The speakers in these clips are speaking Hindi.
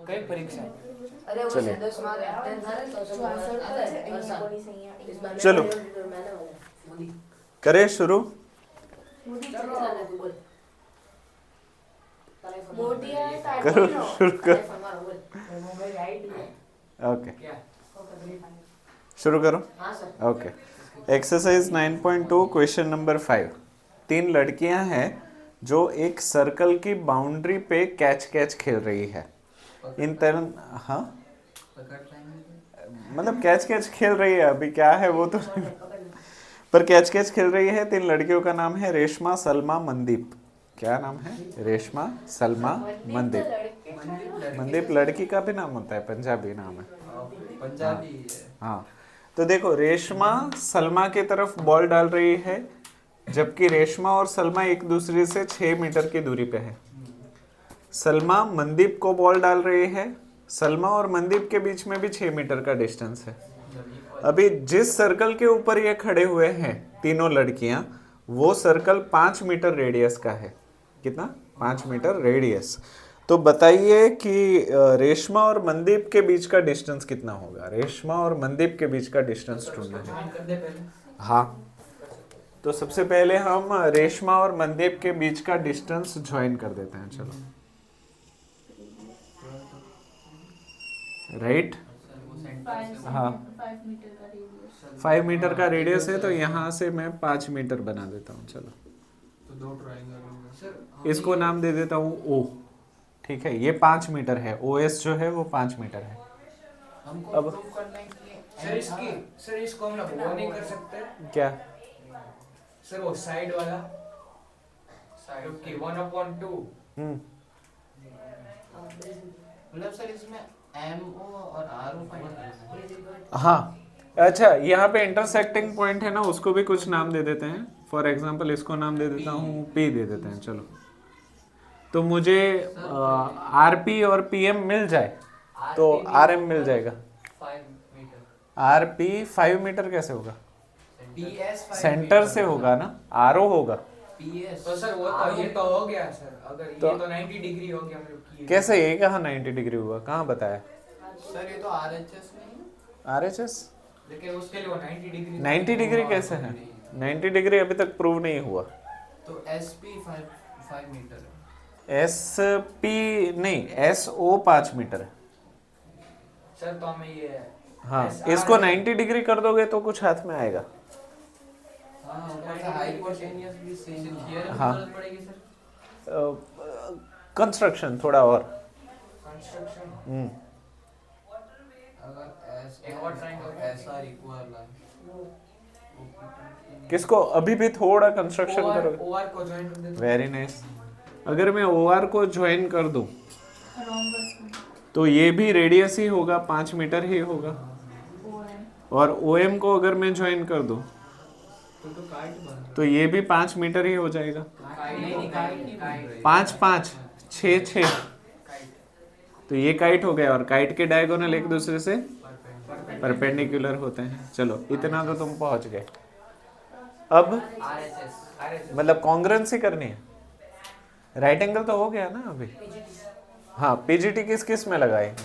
कई परीक्षा चलिए चलो करें शुरू। करो शुरू करो। ओके शुरू करो। Okay exercise 9.2 question number 5। 3 लड़कियां हैं जो एक सर्कल की बाउंड्री पे कैच कैच खेल रही है। इन तरह हाँ मतलब कैच कैच खेल रही है, अभी क्या है वो तो पर कैच कैच खेल रही है। 3 लड़कियों का नाम है रेशमा, सलमा, मनदीप। क्या नाम है? रेशमा, सलमा, मनदीप। मनदीप लड़की का भी नाम होता है, पंजाबी नाम है। पंजाबी हाँ तो देखो रेशमा सलमा की तरफ बॉल डाल रही है, जबकि रेशमा और सलमा एक दूसरे से 6 मीटर की दूरी पे है। सलमा मनदीप को बॉल डाल रही है, सलमा और मनदीप के बीच में भी 6 मीटर का डिस्टेंस है। अभी जिस सर्कल के ऊपर ये खड़े हुए हैं तीनों लड़कियां, वो सर्कल 5 मीटर रेडियस का है। कितना? 5 मीटर रेडियस। तो बताइए कि रेशमा और मनदीप के बीच का डिस्टेंस कितना होगा? रेशमा और मनदीप के बीच का डिस्टेंस ढूंढना है। हाँ तो सबसे पहले हम रेशमा और मनदीप के बीच का डिस्टेंस ज्वाइन कर देते हैं। चलो राइट। हाँ 5 मीटर का रेडियस है, तो यहाँ से मैं 5 मीटर बना देता हूँ। चलो तो 2 ट्रायंगल इसको नाम दे देता हूँ ओ। ठीक है, ये 5 मीटर है। OS जो है वो 5 मीटर है। हमको अब प्रूव करना है कि सर इसको हम लोग वो नहीं कर सकते क्या? सर, वो साइड वाला साइड की 1/2 मतलब सर इसमें MO और RO फाइंड करना है। हाँ अच्छा, यहाँ पे इंटरसेक्टिंग पॉइंट है ना, उसको भी कुछ नाम दे देते हैं। फॉर एग्जांपल इसको नाम दे देता हूँ P दे देते हैं। चलो तो मुझे RP और PM मिल जाए तो RM मिल जाएगा। 5 मीटर RP 5 मीटर कैसे होगा? PS 5 सेंटर से होगा ना, RO होगा। PS तो सर वो तो ये तो हो गया सर, अगर तो ये तो 90 डिग्री हो गया मतलब कि कैसे? ये कहाँ 90 डिग्री हुआ? कहाँ बताया? सर ये तो RHS नहीं है, RHS लेकिन उसके लिए वो 90 डिग्री 90 डिग्री कैसे है? 90 डिग्री अभी तक प्रूव नहीं हुआ। तो SP 5 मीटर है। SP नहीं, SO 5 मीटर है। सर तो हमें ये हाँ इसको 90 डिग्री कर दोगे तो कुछ हाथ में आएगा। हाँ ऊपर से हाइपोटेन्यूस भी सेम थियरम हाँ। की जरूरत पड़ेगी सर। कंस्ट्रक्शन थोड़ा और। कंस्ट्रक्शन अगर एक और ट्रायंगल SR इक्वल है किसको? अभी भी थोड़ा कंस्ट्रक्शन करोगे। OR को ज्वाइन कर देते वेरी नाइस। अगर मैं OR को ज्वाइन कर दूं तो ये भी रेडियस ही होगा, 5 मीटर ही होगा। और OM को अगर मैं ज्वाइन कर दूं तो काइट बन तो ये भी 5 मीटर ही हो जाएगा। काइट 5 5 6 6 तो ये काइट हो गया, और काइट के डायगोनल एक दूसरे से परपेंडिकुलर होते हैं। चलो इतना तो तुम पहुंच गए। अब मतलब कॉन्ग्रुएंसी करनी है। राइट एंगल तो हो गया ना अभी। हाँ PGT किस किस में लगाएंगे?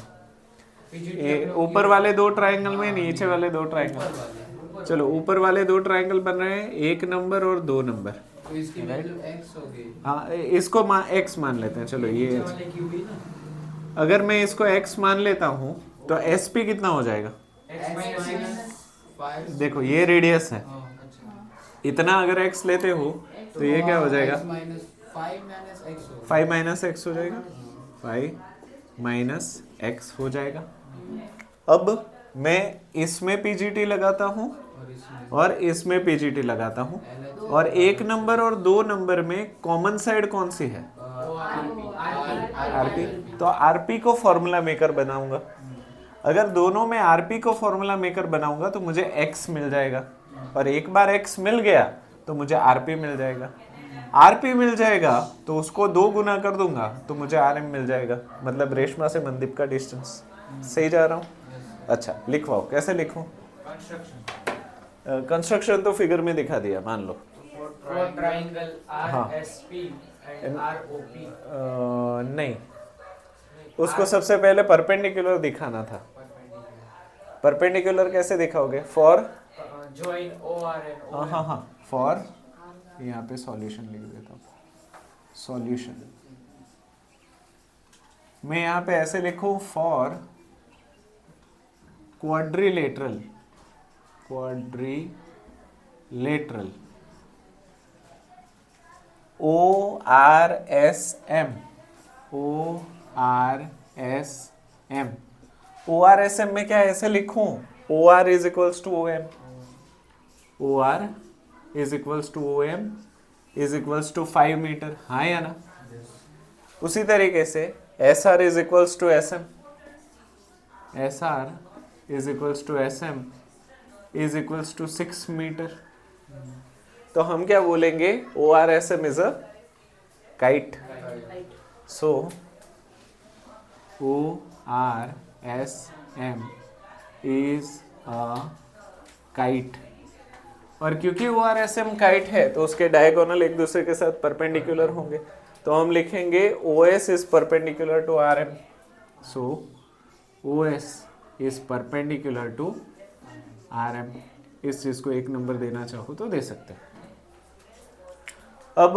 ये ऊपर वाले 2 ट्रायंगल में, नीचे वाले 2 ट्रायंगल। चलो ऊपर वाले 2 ट्रायंगल बन रहे हैं, 1 नंबर और 2 नंबर। तो इसकी वैल्यू x हो गई। हाँ इसको x मान लेते हैं। चलो ये वाले की हुई ना, अगर मैं इसको x मान लेता हूँ तो SP कितना हो जाएगा? x -5 देखो ये रेडियस है, अच्छा इतना अगर x लेते हो तो ये क्या हो जाएगा? 5 5 - x हो जाएगा। 5 - x हो जाएगा। अब मैं इसमें PGT लगाता हूँ और इसमें PGT लगाता हूँ, और 1 नंबर और 2 नंबर में कॉमन साइड कौन सी है? RP। तो RP को फॉर्मूला मेकर बनाऊंगा। अगर दोनों में RP को फॉर्मूला मेकर बनाऊंगा तो मुझे x मिल जाएगा, और एक बार x मिल गया तो मुझे RP मिल जाएगा। RP मिल जाएगा तो उसको 2 गुना कर दूंगा तो मुझे RM मिल जाएगा, मतलब रेशमा से मनदीप का डिस्टेंस। सही जा रहा हूँ? अच्छा लिखवाओ, कैसे लिखूं? कंस्ट्रक्शन तो फिगर में दिखा दिया, मान लो। ट्रायंगल हाँ। RSP एंड ROP नहीं, उसको सबसे पहले परपेंडिकुलर दिखाना था। परपेंडिकुलर कैसे दिखाओगे? For join OR and OM. हाँ, फॉर, यहाँ पे सॉल्यूशन लिख देता हूँ, सॉल्यूशन। मैं यहाँ पे ऐसे लिखूं, for quadrilateral, quadrilateral ORSM, ORSM, ORSM में क्या ऐसे लिखूं? OR is equals to OM, OR is equals to OM is equals to 5 meter, हाँ या ना? उसी तरीके से SR is equals to SM, SR is equals to SM is equals to 6 meter. तो हम क्या बोलेंगे? ORSM is a kite. So ORSM is a kite. और क्योंकि ORSM काइट है तो उसके डायगोनल एक दूसरे के साथ परपेंडिकुलर होंगे, तो हम लिखेंगे OS is perpendicular to RM। So OS is perpendicular to RM। इस चीज को एक नंबर देना चाहो तो दे सकते हैं। अब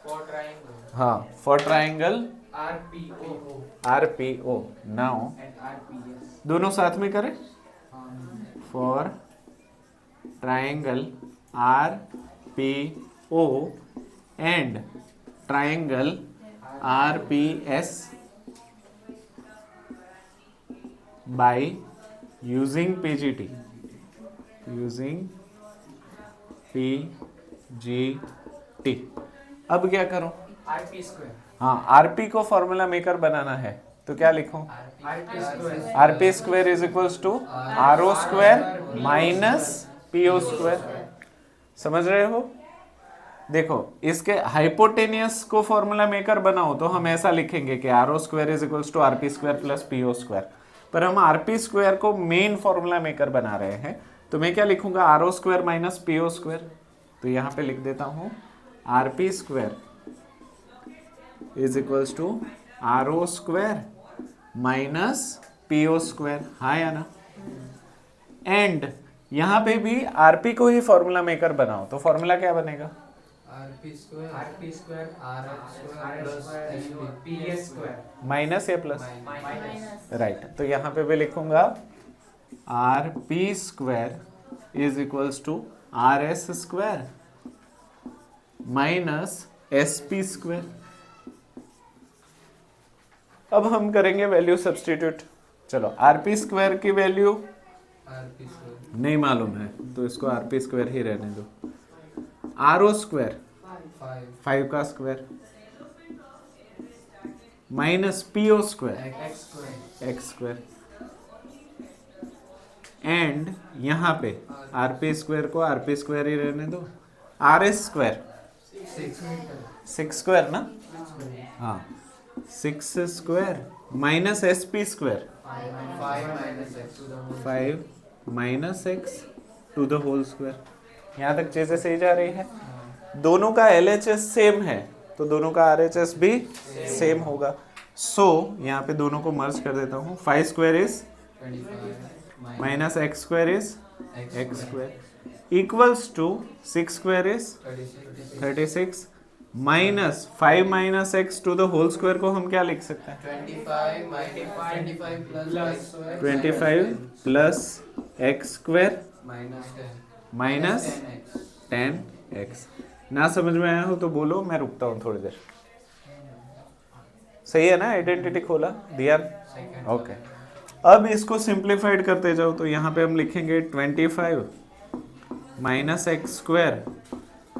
For triangle. हाँ, for triangle RPO now And RPS. दोनों साथ में करें। For triangle RPO and triangle RPS by using PGT, using PGT। अब क्या करूं? RP square. हाँ, RP को फॉर्मूला मेकर बनाना है तो क्या लिखूं? RP square. RP square is equals to RO square minus PO square. समझ रहे हो? देखो, इसके हाइपोटेनियस को फॉर्मूला मेकर बनाओ तो हम ऐसा लिखेंगे कि RO square is equals to RP square plus PO square, पर हम RP स्क्वायर को मेन फॉर्मूला मेकर बना रहे हैं तो मैं क्या लिखूंगा? RO square minus PO square. तो यहां पे लिख देता हूं RP square is equals to RO square minus PO square, हाँ या ना? एंड यहां पे भी RP को ही फॉर्मूला मेकर बनाओ तो फॉर्मूला क्या बनेगा? RP square. RH square plus PS square. Minus या प्लस? Minus. राइट, तो यहां पे भी लिखूंगा RP square is equals to RS square minus SP square. अब हम करेंगे वैल्यू सब्स्टिट्यूट। चलो, RP स्क्वायर की वैल्यू RP square. नहीं मालूम है तो इसको RP स्क्वायर ही रहने दो। RO स्क्वायर 5 का square minus PO square X square. x square and यहाँ पे RP स्क्वायर को RP स्क्वायर ही रहने दो। RS square 6 meter. 6 स्क्वायर ना? हाँ, 6 square minus SP square 5 minus X to the whole. 5 minus x to the whole square. यहाँ तक चीजें सही जा रही है? दोनों का LHS सेम है तो दोनों का RHS भी सेम होगा। सो यहाँ पे दोनों को मर्ज कर देता हूँ। 5 square is 25 minus x square is x square equals to 6 square is 36 minus 5 minus x to the whole square को हम क्या लिख सकते हैं? 25 plus Y square. 25 plus x square Minus 10. Minus 10x. 10x। ना समझ में आया हो तो बोलो, मैं रुकता हूँ थोड़ी देर। सही है ना? आइडेंटिटी खोला दिया? Second. ओके। अब इसको सिंप्लीफाइड करते जाओ तो यहाँ पे हम लिखेंगे 25 minus x square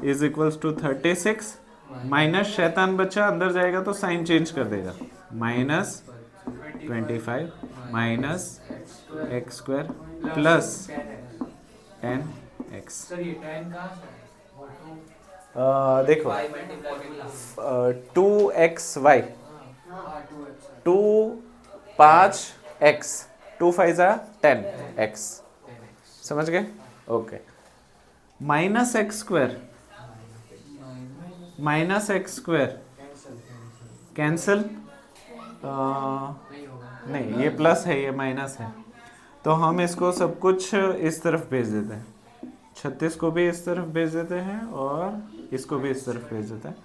is equals to 36 minus शैतान बच्चा अंदर जाएगा तो साइन चेंज कर देगा, minus 25 minus x square plus 10x। Sir ये 10 कहाँ से? देखो 2xy 2 5x 2 5 10x, समझ गए? Okay. Minus x square minus x square cancel नहीं होगा। नहीं, ये प्लस है, ये माइनस है, तो हम इसको सब कुछ इस तरफ भेज देते हैं। 36 को भी इस तरफ भेज देते हैं और इसको भी इस तरफ भेज देते हैं।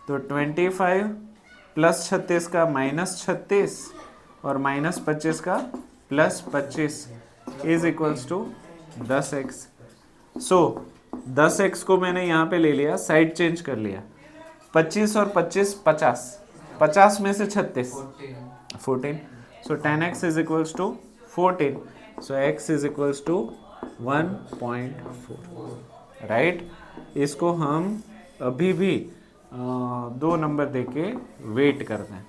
तो 25 प्लस 36 का माइनस 36 और माइनस 25 का plus 25 is equals to 10x। So 10x को मैंने यहाँ पे ले लिया, साइड चेंज कर लिया। 25 और 25 50, 50 में से 36 14। So 10x is equals to 14। So x is equals to 1.4, right. इसको हम अभी भी 2 नंबर देके वेट करते हैं।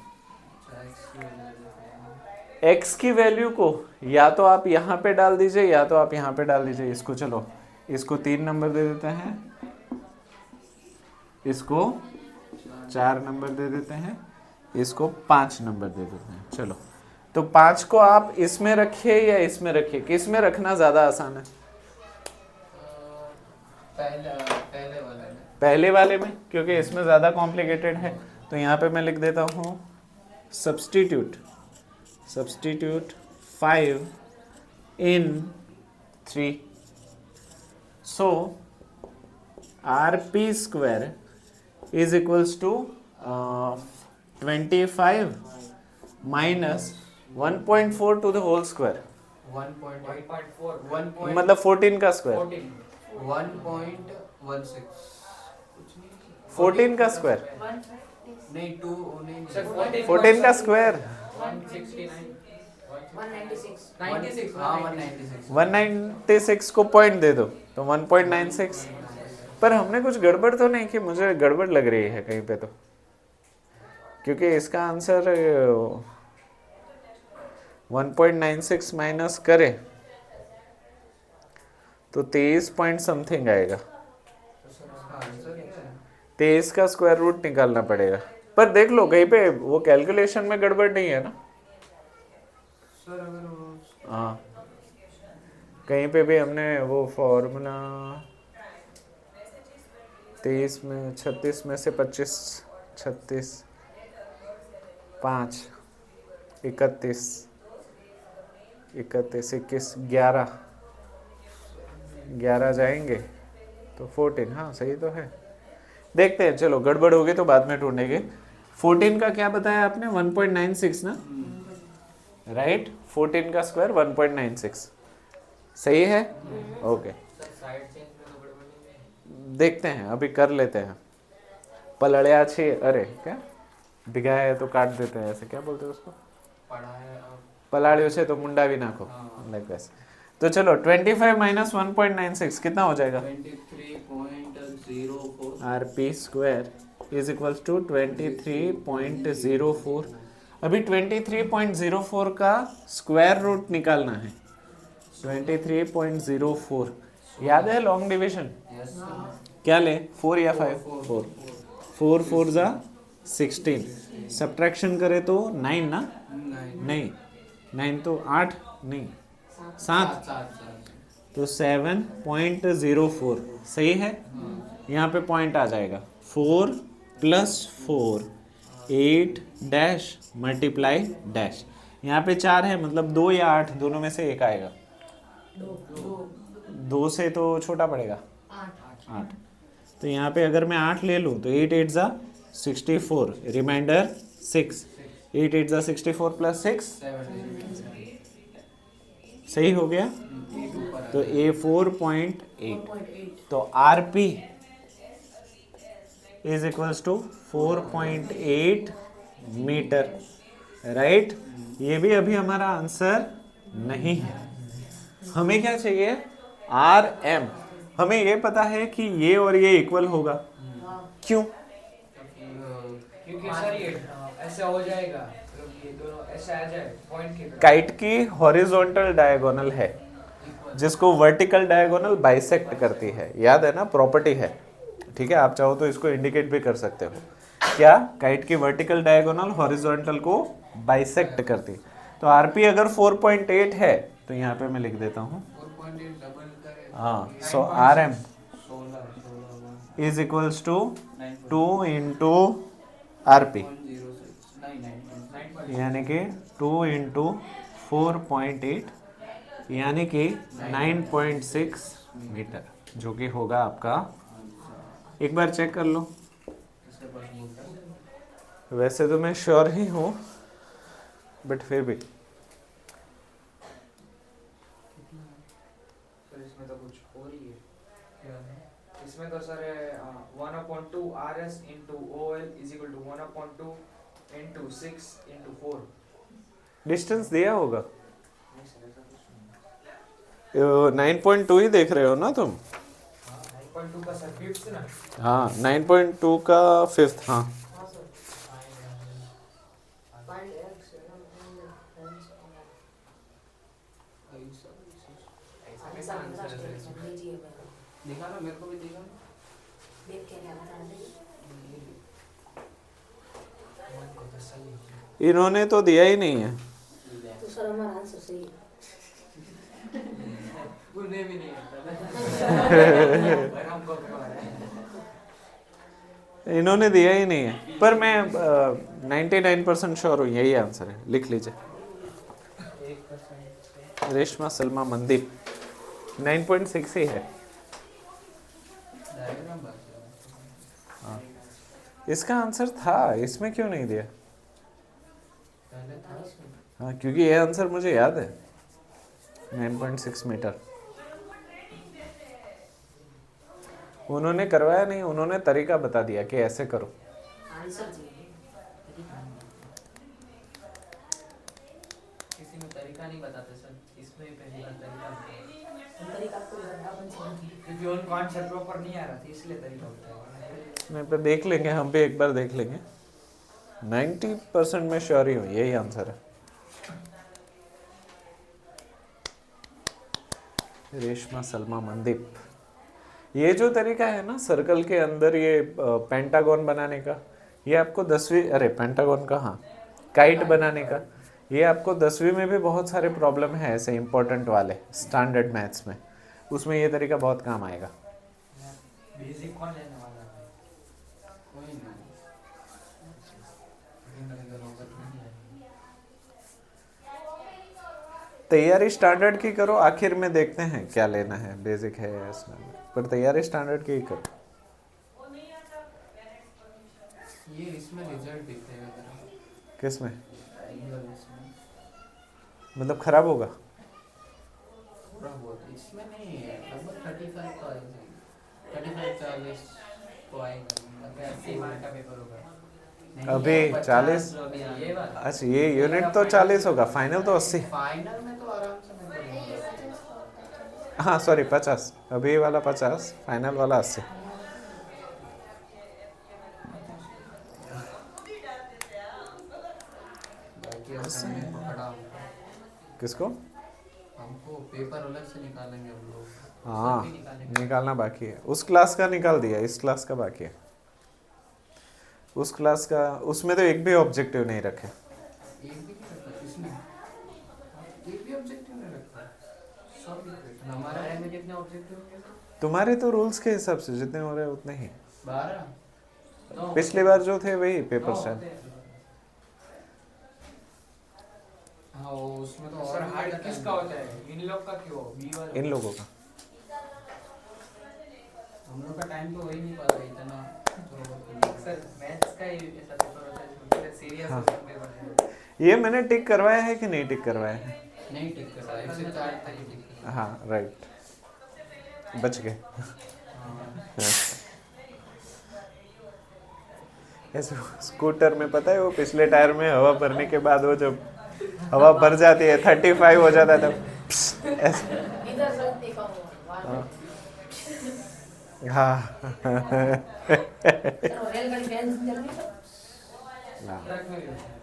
x की वैल्यू को या तो आप यहाँ पे डाल दीजिए या तो आप यहाँ पे डाल दीजिए। इसको चलो, इसको 3 नंबर दे देते हैं, इसको 4 नंबर दे देते हैं, इसको 5 नंबर दे देते हैं। चलो, तो 5 को आप इसमें रखिए या इसमें रखिए, किस में रखना ज़्यादा आसान है? पहले वाले में, क्योंकि इसमें ज़्यादा कॉम्प्लिकेटेड है। तो यहाँ पे मैं लिख देता हूँ substitute 5 in 3। So RP square is equals to 25 minus 1.4 to the whole square, 1.4 मतलब 14 का स्क्वायर, 1.16 14 का स्क्वायर, नहीं 2 नहीं 14 का स्क्वायर 196 हाँ 196 196 को पॉइंट दे दो तो 1.96। पर हमने कुछ गड़बड़ तो नहीं की? मुझे गड़बड़ लग रही है कहीं पे तो, क्योंकि इसका आंसर 1.96 माइनस करे तो 23 पॉइंट समथिंग आएगा। 23 का स्क्वायर रूट निकालना पड़ेगा। पर देख लो कहीं पे वो कैलकुलेशन में गड़बड़ नहीं है ना? सर अगर हाँ, कहीं पे भी हमने वो फॉर्मूला 23 में 36 में से 25 36 5 31 21 11 जाएंगे तो 14। हाँ सही तो है, देखते हैं। चलो गड़बड़ होगी तो बाद में ढूंढेंगे। 14 का क्या बताया आपने? 1.96 ना, राइट। 14 का स्क्वायर 1.96 सही है, ओके। देखते हैं, अभी कर लेते हैं। पलड़िया छे, अरे क्या भिगाया है तो काट देते हैं, ऐसे क्या बोलते हैं उसको? पलाड़ियों से तो मुंडा भी नाखो, लाइक वैसे। तो चलो 25 माइनस 1.96 कितना हो जाएगा? 23.04 RP square is equals to 23.04। अभी 23.04 का स्क्वायर रूट निकालना है। 23.04 याद है लॉन्ग डिविजन? क्या ले, 4 या 5? 4 4 जा 16, सब्ट्रैक्शन करे तो 9 ना? नहीं 9 तो 8 नहीं 7, तो 7.04 सही है। यहाँ पे पॉइंट आ जाएगा 4 प्लस 4 8 डैश मल्टीप्लाई डैश। यहाँ पे 4 है, मतलब 2 या 8 दोनों में से एक आएगा। 2 से तो छोटा पड़ेगा 8। तो यहाँ पे अगर मैं 8 ले लूँ तो 8 8 जा 64, रिमाइंडर 6, 8 8 जा 64 प्लस 6 सही हो गया। तो A4.8, तो RP is equals to 4.8 meter, right. ये भी अभी हमारा आंसर नहीं है। हमें क्या चाहिए? RM। हमें ये पता है कि ये और ये इक्वल होगा, क्यों? क्योंकि सर ये ऐसे हो जाएगा, ये दोनों ऐसे आ जाए पॉइंट के। काइट की हॉरिजॉन्टल डायगोनल है जिसको वर्टिकल डायगोनल बाइसेक्ट करती है, याद है ना? प्रॉपर्टी है, ठीक है। आप चाहो तो इसको इंडिकेट भी कर सकते हो। क्या? काइट की वर्टिकल डायगोनल हॉरिजॉन्टल को बाइसेक्ट करती। तो RP अगर 4.8 है तो यहाँ पे मैं लिख देता हूँ 4.8 डबल करें। हाँ, so RM is equals to 2 into RP। यानी कि 2 इंटू 4.8 यानी कि 9.6 मीटर, जो कि होगा आपका, एक बार चेक कर लो। वैसे तो मैं श्योर ही हूँ, बट फिर भी सर इसमें तो कुछ हो रही है। इसमें तो sir 1/2 RS into OL is equal to 1/2 into 6 into 4। Distance दिया होगा। नहीं सर ऐसा कुछ नहीं। 9.2 ही देख रहे हो ना तुम? 9/2 का सर फिफ्थ ना। हाँ, 9.2 का फिफ्थ। हाँ, हाँ सर फाइंड x ऐसा कैसा आंसर है सर? लीजिए दिखा ना मेरे को भी दिखा। देख के क्या बता रहे मन को तो सही है। इन्होंने तो दिया ही नहीं है। तो सर हमारा आंसर सही है। उन्हें भी नहीं आता ना। पर हमको पता है। इन्होंने दिया ही नहीं है, पर मैं 99% श्योर हूँ यही आंसर है। लिख लीजिए, 1%। रेशमा सलमा मनदीप 9.6 ही है। डायग्राम बात हाँ, इसका आंसर था, इसमें क्यों नहीं दिया? पहले था इसमें। हाँ, क्योंकि ये आंसर मुझे याद है, 9.6 मीटर। उन्होंने करवाया नहीं, उन्होंने तरीका बता दिया कि ऐसे करो। आंसर जी किसी में तरीका नहीं बताते सर, इसमें ही पहली बार तरीका बताया। तरीका आपको अपन समझ क्योंकि उन कॉन्सेप्ट प्रॉपर नहीं आ रहा था इसलिए तरीका बताया। नहीं, पर देख लेंगे, हम भी एक बार देख लेंगे। 90% में श्योर ही हूँ यही आंसर है। रेशमा सलमा मनदीप, ये जो तरीका है ना सर्कल के अंदर ये पेंटागन बनाने का, ये आपको 10वीं, अरे पेंटागन का, हाँ, काइट बनाने का, ये आपको 10वीं में भी बहुत सारे प्रॉब्लम है ऐसे इंपॉर्टेंट वाले स्टैंडर्ड मैथ्स में, उसमें ये तरीका बहुत काम आएगा। बेसिक कौन लेने वाला है? कोई नहीं। तैयारी स्टैंडर्ड की करो, आखिर में देखते हैं क्या लेना है, बेसिक है या स्टैंडर्ड, पर तैयारी स्टैंडर्ड की ही करो। ये इसमें रिजल्ट दिखेगा जरा। किस में? इसमें मतलब खराब होगा? पूरा बहुत इसमें नहीं है, लगभग 35 तो आएगा, 35-40 तो आएगा, मतलब 80 मार्क का पेपर होगा। अभी 40? ये बात अच्छा, ये यूनिट तो 40 होगा, फाइनल तो 80। फाइनल में तो आराम से मैं करूंगा। हाँ सॉरी 50, अभी वाला 50, फाइनल वाला 80। बाकी असाइनमेंट पकड़ा हमको। किसको? हमको पेपर अलग से निकालेंगे हम लोग। हाँ, सब भी निकालेंगे। निकालना बाकी है। उस क्लास का निकाल दिया, इस क्लास का बाकी है। उस क्लास का, उसमें तो एक भी ऑब्जेक्टिव नहीं रखे। एक भी नहीं रखा इसमें, एक भी ऑब्जेक्टिव नहीं रखा, सब लिख हमारा है में कितने ऑब्जेक्टिव होंगे? तुम्हारे तो रूल्स के हिसाब से जितने हो रहे हैं उतने ही। 12। पिछली बार जो थे वही पेपर शायद। हाँ वो उसमें तो सर हार्ड किसका होता है? इन लोग का क्यों? बी वाला इन लोगों का। हम लोग का टाइम तो वही नहीं पाता इतना। सर मैथ्स का ही ऐसा पेपर होता है इसमें सीरियस हाँ। पेपर है। ये मैंने टिक करवाया है कि नहीं टिक करवाया है? नहीं टिक कर रहा है, 104 तक ही टिक कर हाँ राइट, बच गए। ऐसे स्कूटर में पता है वो पिछले टायर में हवा भरने के बाद वो जब हवा भर जाती है 35 हो जाता है तब ऐसे। इधर से देखा होगा हाँ रेलगाड़ी पैसेंजर में तो ट्रक में भी होता है।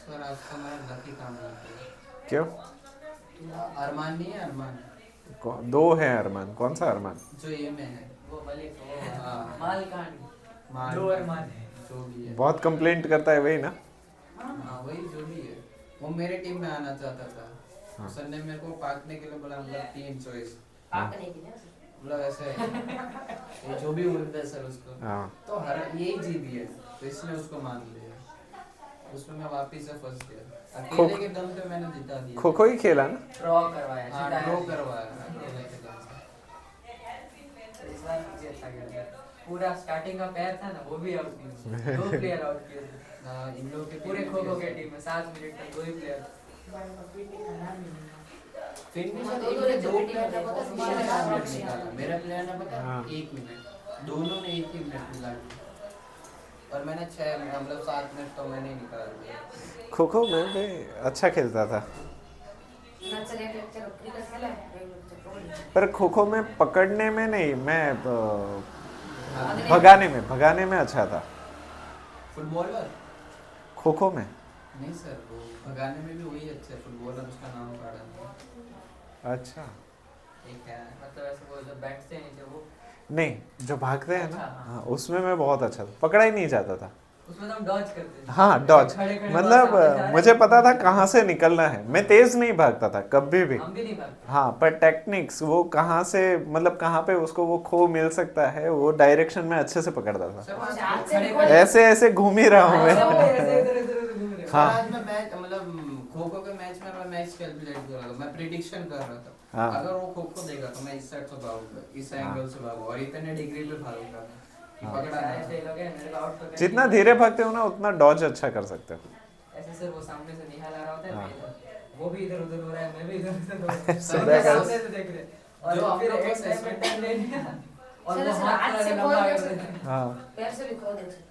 सर आज तो मेरा लकी काम नहीं किया। क्यों? अरमान नहीं है, अरमान दो है अरमान, कौन सा अरमान? जो ये में है वो मलिक, माल कहानी, दो अरमान है जो भी है। बहुत कंप्लेंट करता है वही ना? हाँ वही जो भी है, वो मेरे टीम में आना चाहता था। हाँ। सर ने मेरे को पाकने के लिए बोला, मतलब 3 चॉइस, पाकने की ना मतलब ऐसे ये जो भी बोलते हैं सर उसको, हाँ तो हर यही जीती है, तो इसने उसको मान लिया, उसमें मैं वापिस से फंस गया, अकेले के दम पे मैंने जिता दिया। खो खो ही खेला ना? ड्रॉ करवाया, हाँ जीता ड्रॉ है। करवाया अकेले के दम से। इस बार मुझे अच्छा खेला। पूरा स्टार्टिंग का पैर था ना, वो भी आउट किया, 2 प्लेयर आउट किए थे। हाँ, इन लोगों के पूरे खो खो के टीम में 7 मिनट तक 2 ही प्लेयर। फिनिशर दो एक दो ने ने 2 जब प्लेयर ने पता पता है, 4 मिनट फिनिशर निकाला, मेरा प्लेयर ने पता हाँ। 1 मिनट, दोनों ने 1 ही मिनट निकाला, और मैंने 6 मिनट मतलब 7 मिनट तो मैंने ही निकाल दिया। खो खो में भी अच्छा खेलता था, ना चले चलो क्रिकेट खेला है रेगुलर पर खो खो में पकड़ने में नहीं, मैं हाँ, भगाने में अच्छा था। फुटबॉलर खो खो में नहीं सर, वो भगाने में भी वही अच्छा है, फुटबॉलर उसका नाम पड़ा नहीं। अच्छा एक है मतलब ऐसे वो जो बैठते हैं नीचे वो, नहीं, जो भागते हैं ना, अच्छा, हाँ। हाँ उसमें मैं बहुत अच्छा था, पकड़ा ही नहीं जाता था। उसमें तो हम डॉज करते थे। हाँ डॉज, खड़े खड़े मतलब बस सामने जा रहे मुझे हैं। पता था कहाँ से निकलना है, मैं तेज नहीं भागता था कभी भी। हम भी नहीं भागते। हाँ पर टेक्निक्स वो कहाँ से, मतलब कहाँ पे उसको वो खो मिल सकता है, वो डायरेक्शन में अच्छे से पकड़ता था। सर और आज आज से खड़े भी कोई- खड़े ऐसे ऐसे घूम ही रहा हूँ ऐसे वो मैं। ऐसे इधर घूम रहे हैं। हाँ। आज मैं मैच मतलब खो खो के मैच में मैं मैच कैलकुलेट कर रहा था, मैं प्रिडिक्शन कर रहा था, हाँ। अगर वो खो खो देगा तो मैं इस साइड से भागूंगा, इस हाँ। एंगल से भागूंगा, और इतने डिग्री पे भागूंगा कि हाँ। पकड़ा ना ऐसे जाए। लोग हैं, मेरे को आउट पकड़ जितना के- धीरे भागते हो ना उतना डॉज अच्छा कर सकते हो। ऐसे सर वो सामने से निहाल आ रहा होता है, हाँ। मैं इधर, वो भी इधर उधर हो रहा है, मैं भी इधर उधर हो रहा हूँ। सीधा हम लोग कर- सामने से देख रहे हैं। और जो हम फिर लोग एक बस टाइम में ऐसे- टर्न ले लिया और चलो वो सर, हाथ आज पूरा से लंबा खोल कर दे देते हैं। हाँ पैर से भी खो दे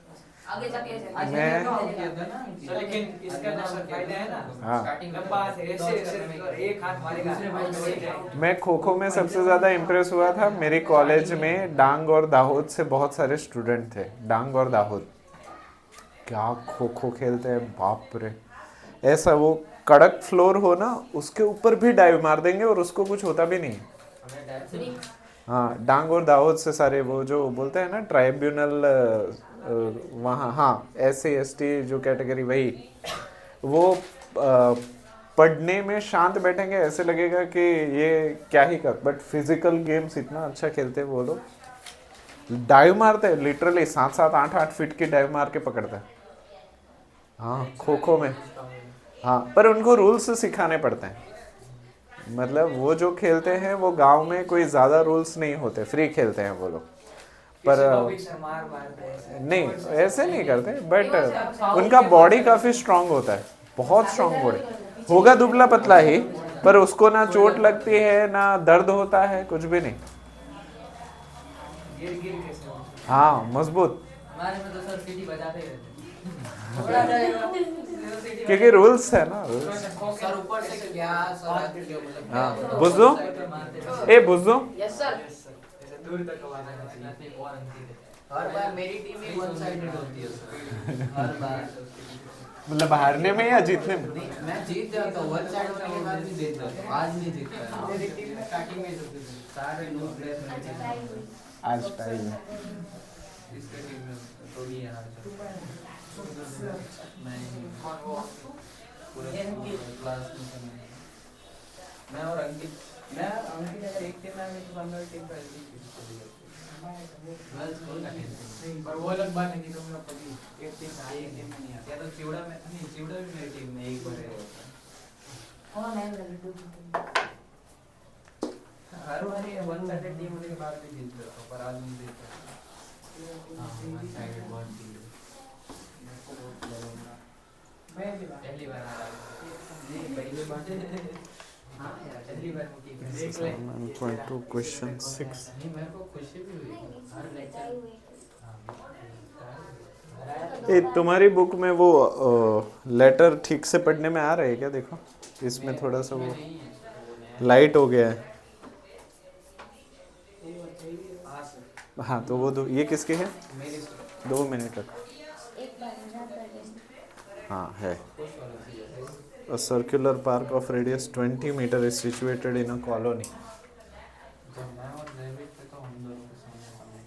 आगे जाके आज मैं- मैंने आउट किया किया था था ना तो लेकिन इसका जो फायदा है ना, हाँ। स्टार्टिंग लंबा से ऐसे ऐसे और एक हाथ मारेगा दूसरे और भाई वही से जाएगा। मैं खो खो में सबसे ज़्यादा इम्प्रेस हुआ था, मेरे कॉलेज में डांग और दाहोद से बहुत सारे स्टूडेंट थे। डांग और दाहोद क्या खो खो खेलते हैं, बाप रे। ऐसा वो कड़क फ्लोर हो ना, उसके ऊपर भी डाइव मार देंगे और उसको कुछ होता भी नहीं। हमें डायरेक्ट हाँ डांग और दाहोद से सारे वो जो बोलते हैं ना ट्राइब्यूनल, वहाँ हाँ SC ST जो कैटेगरी, वही वो पढ़ने में शांत बैठेंगे, ऐसे लगेगा कि ये क्या ही कर, बट फिजिकल गेम्स इतना अच्छा खेलते हैं वो लोग। डाइव मारते हैं लिटरली 7-7 8-8 फीट की डाइव मार के पकड़ते हैं। हाँ खो खो में, हाँ पर उनको रूल्स सिखाने पड़ते हैं। मतलब वो जो खेलते हैं वो गांव में कोई ज़्यादा रूल्स नहीं होते, फ्री खेलते हैं वो लोग। पर मार मारते हैं। नहीं ऐसे नहीं करते, बट उनका बॉडी काफ़ी स्ट्रांग होता है, बहुत स्ट्रांग बॉडी होगा, दुबला पतला ही, पर उसको ना चोट लगती है ना दर्द होता है, कुछ भी नहीं। गिर गिर के से। हाँ मजबूत, हमारे में तो सर सीटी बजाते ही रहते हैं। थोड़ा जाएगा, सीटी क्योंकि रूल्स है ना, रूल्स। बजाते सर ऊपर से क्या सर मतलब हाँ बुझो, मारते ए बुझो, यस सर ऐसे दूर तक आवाज आना चाहिए और अंती है। हर बार मेरी टीम ही वन साइडेड होती है सर, हर बार। मतलब हारने में या जीतने में? नहीं, मैं जीत जाता हूँ, वन साइड होने के बाद भी जीत जाता हूँ, आज नहीं जीतता मेरी टीम में स्टार्टिंग में ही सबसे पहले सारे नो प्लेयर मेरे टीम में। आज टाइम है। इसके टीम में तो भी यहाँ कौन वो? पूरे क्लास में मैं और अंकित, मैं अंकित अगर एक टीम में आए तो हम लोग टीम का ऐसे ही चली जाती है। मैं स्कूल का टीम पर वो अलग बात है कि तुम लोग कभी एक टीम में एक टीम में नहीं आता, या तो चिवड़ा में नहीं, चिवड़ा भी मेरी टीम में एक बार है होता और मैं लड्डू है। हर बार ये वन साइडेड टीम होने के बाद भी जीत जाता हूँ, पर आज नहीं जीता। हाँ वन साइडेड बहुत टीम मैं भी पहली बार आ रहा हूँ। जी पहली बार। हाँ यार पहली बार मुझे देख ले। 7.2 क्वेश्चन 6। नहीं मेरे को खुशी भी हुई हर लेक्चर। ए तुम्हारी बुक में वो लेटर ठीक से पढ़ने में आ रहे हैं क्या? देखो इसमें थोड़ा सा वो लाइट हो गया है। हाँ सर। हाँ तो वो दो, ये किसके है? मेरी 2 मिनट तक। हाँ है। A circular park of radius 20 meter is situated in a colony. जब मैं और डेविड थे तो हम दोनों के सामने सामने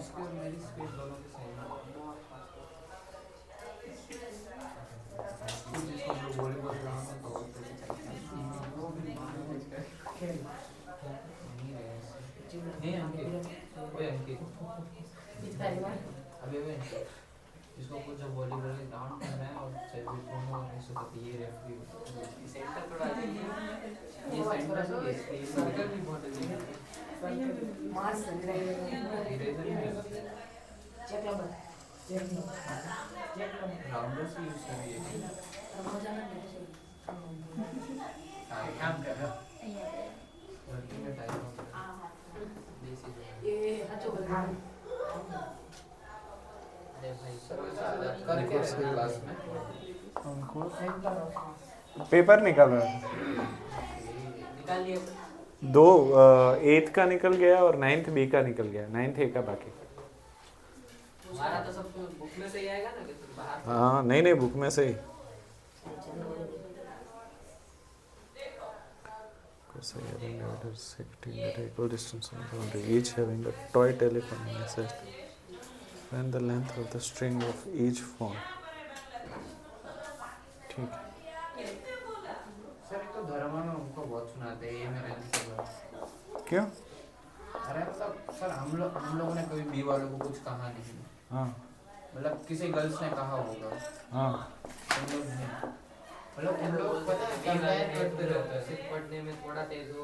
उसकी और मेरी स्पीड दोनों की सेम है। जिसको हम लोग वॉलीबॉल ग्राउंड में दौड़ते थे, वो भी मैनेज करके नहीं रहे ऐसे। नहीं अंकित, ओए अंकित, अबे वे इसको कुछ जब वॉलीबॉल के ग्राउंड में है और सर्विस दोनों नहीं सकते, ये रेफरी सेंटर थोड़ा ये सेंटर से इसलिए सर्कल भी बहुत है, मार्स लग रहा है। इरेजर में चेक लो बस। राउंडर से यूज करिए। हो जाना है। काम कर रहा लड़की में टाइम होता है देसी जो ये अच्छा बना। अरे भाई करके रहे क्लास में उनको पेपर निकाला निकाल लिए। दो 8th का निकल गया और 9th B का निकल गया, 9th A का बाकी। हमारा तो सब बुक में से ही आएगा ना कि बाहर से? हाँ नहीं बुक में से ही। Having orders sitting at equal distance on the boundary, each having a toy telephone message. Find the length of the string of each phone. ठीक है। सर एक तो धर्म में उनको बहुत सुनाते हैं, ये मेरे लिए सब क्यों? अरे मतलब सर हम लोगों ने कभी बी वालों को कुछ कहा नहीं, हाँ मतलब किसी गर्ल्स ने कहा होगा, हाँ हम लोग नहीं, मतलब उन लोग पता है कंपेयर करते रहते हैं, सिर्फ पढ़ने में थोड़ा तेज हो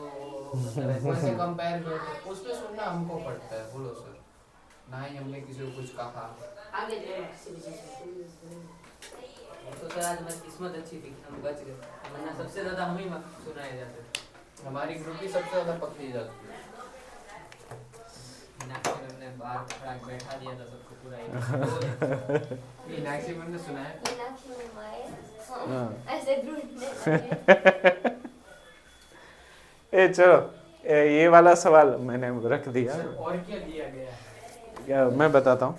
वैसे कंपेयर करते हैं, उसमें सुनना हमको पड़ता है। बोलो सर, ना ही हमने किसी को कुछ कहा। आगे ले। तो सर आज हमारी किस्मत अच्छी थी, हम बच गए, वरना सबसे ज्यादा हम ही सुनाए जाते। हमारी ग्रुप ही सबसे ज्यादा पकड़ी जाती है। मीनाक्षी मैम ने बाहर खड़ा के बैठा दिया था सबको पूरा। मीनाक्षी मैम ने सुना है। मीनाक्षी मैम आए, हाँ। ऐसे ढूंढने लगे। ए चलो ये वाला सवाल मैंने रख दिया। और क्या दिया गया है? क्या मैं बताता हूँ।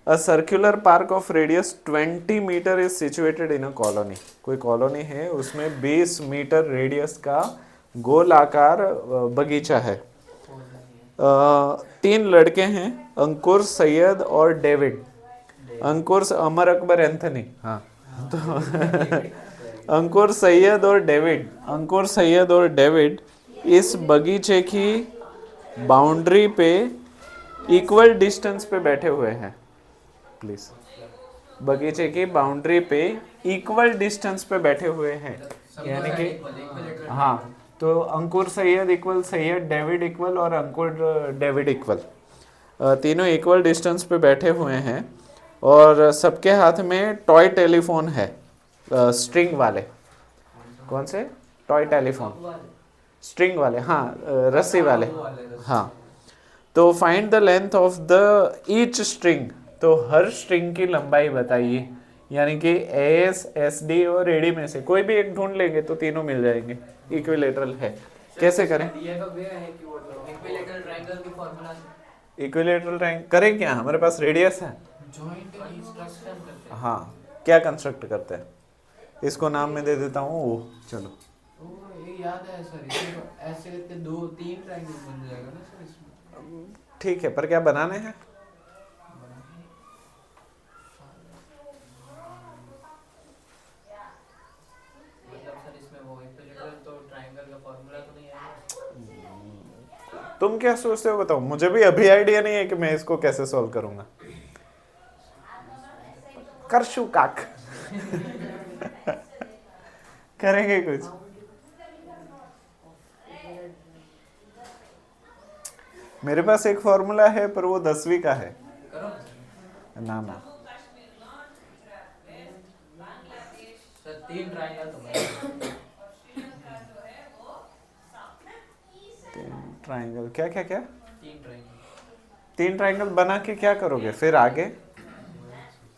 A circular park of radius 20 meter is situated in a colony. कोई कॉलोनी है, उसमें 20 मीटर रेडियस का गोल आकार बगीचा है। 3 लड़के हैं, अंकुर, सैयद और डेविड। अंकुर, अमर, अकबर, एंथनी। हाँ तो अंकुर, सैयद और डेविड इस बगीचे की बाउंड्री पे इक्वल डिस्टेंस पे बैठे हुए हैं। प्लीज, बगीचे की बाउंड्री पे इक्वल डिस्टेंस पे बैठे हुए हैं, यानी कि हाँ, तो Ankur Syed equal Syed, David equal और अंकुर डेविड इक्वल, तीनों इक्वल डिस्टेंस पे बैठे हुए हैं और सबके हाथ में टॉय टेलीफोन है, स्ट्रिंग वाले। कौन से? टॉय टेलीफोन, स्ट्रिंग वाले, हाँ रस्सी वाले। हाँ, तो find the length of the each string, तो हर स्ट्रिंग की लंबाई बताइए, यानी कि एस, एस डी और एडी में से कोई भी एक ढूंढ लेंगे तो तीनों मिल जाएंगे, इक्विलेटरल है। कैसे करें? ये तो वे है कि वो इक्विलेटरल ट्रायंगल की फार्मूला से इक्विलेटरल ट्रायंगल करें क्या? हमारे पास रेडियस है। जॉइंट कंस्ट्रक्शन करते हैं। हाँ, क्या कंस्ट्रक्ट करते हैं? इसको नाम में दे देता हूँ वो। चलो ये याद है सर, इसमें ऐसे करके 2-3 ट्रायंगल बन जाएगा ना सर इसमें। ठीक है, पर क्या बनाने हैं? मतलब सर इसमें वो इक्विलेटरल तो ट्रायंगल का फार्मूला तो नहीं है। तुम क्या सोचते हो बताओ? मुझे भी अभी आइडिया नहीं है कि मैं इसको कैसे सॉल्व करूंगा। करशु काक करेंगे कुछ। मेरे पास एक फॉर्मूला है पर वो 10वीं का है। करो ना ना, सर 3 ट्रायंगल तो बनेगा। ट्राइंगल क्या क्या क्या? 3 ट्रायंगल। 3 ट्राइंगल बना के क्या करोगे फिर आगे?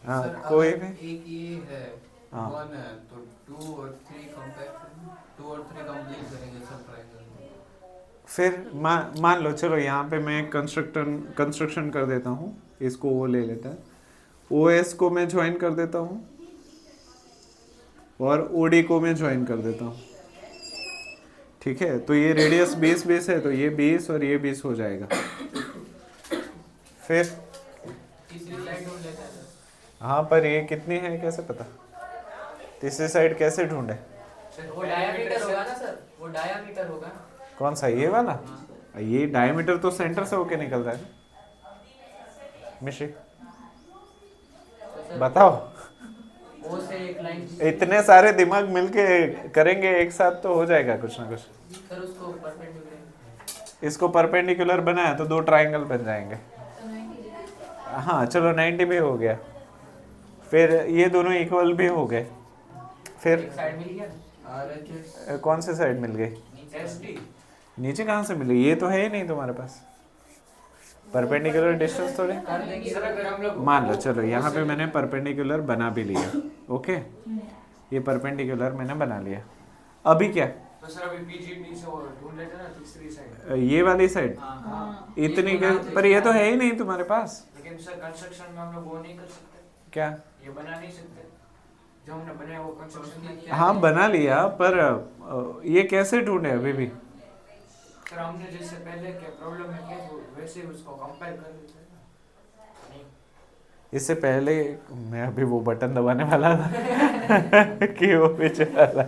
हाँ, सर, कोई अगर भी। एक ये है हाँ। 1 है तो 2 और 3 कंप्लीट करेंगे सब ट्रायंगल। फिर मान लो, चलो यहाँ पे मैं कंस्ट्रक्शन कर देता हूँ, इसको वो ले लेता है, OS को मैं ज्वाइन कर देता हूँ और OD को मैं ज्वाइन कर देता हूँ। ठीक है, तो ये रेडियस 20 है, तो ये 20 और ये 20 हो जाएगा। फिर तीसरी साइड ढूंढ लेते हैं सर। हाँ, पर ये कितनी है कैसे पता? तीसरी साइड कैसे ढूंढे? वो डायमीटर होगा ना सर, वो डायमीटर होगा। कौन सा, ये वाला? हाँ। ये डायमीटर तो सेंटर से होके निकलता है ना। मिशी तो सर बताओ, ओ से एक लाइन इतने सारे दिमाग मिलके करेंगे एक साथ तो हो जाएगा कुछ ना कुछ। सर, उसको परपेंडिकुलर इसको परपेंडिकुलर बनाया तो 2 ट्रायंगल बन जाएंगे। हाँ चलो 90 भी हो गया, फिर ये दोनों इक्वल भी हो गए, फिर एक साइड मिल गया। कौन से साइड मिल गई? SD नीचे कहाँ से मिली? ये तो है ही नहीं तुम्हारे पास, परपेंडिकुलर डिस्टेंस थोड़े। कर देंगे सर अगर हम लोग मान लो चलो यहाँ पे मैंने परपेंडिकुलर बना भी लिया, ओके, ये परपेंडिकुलर मैंने बना लिया। अभी क्या? तो सर अभी PGD से वो ढूंढ लेते हैं ना तीसरी साइड। ये वाली साइड हाँ। इतनी के, पर ये तो है ही नहीं तुम्हारे पास। लेकिन सर कंस्ट्रक्शन में हम लोग वो नहीं कर सकते, क्या? ये बना नहीं सकते जो हमने बनाया वो कंस्ट्रक्शन में। हाँ बना लिया, पर ये कैसे ढूंढे अभी भी? सर हमने जैसे पहले के प्रॉब्लम में किया तो वैसे ही उसको कंपेयर कर लेते हैं ना। नहीं इससे पहले मैं अभी वो बटन दबाने वाला था कि वो बेचारा।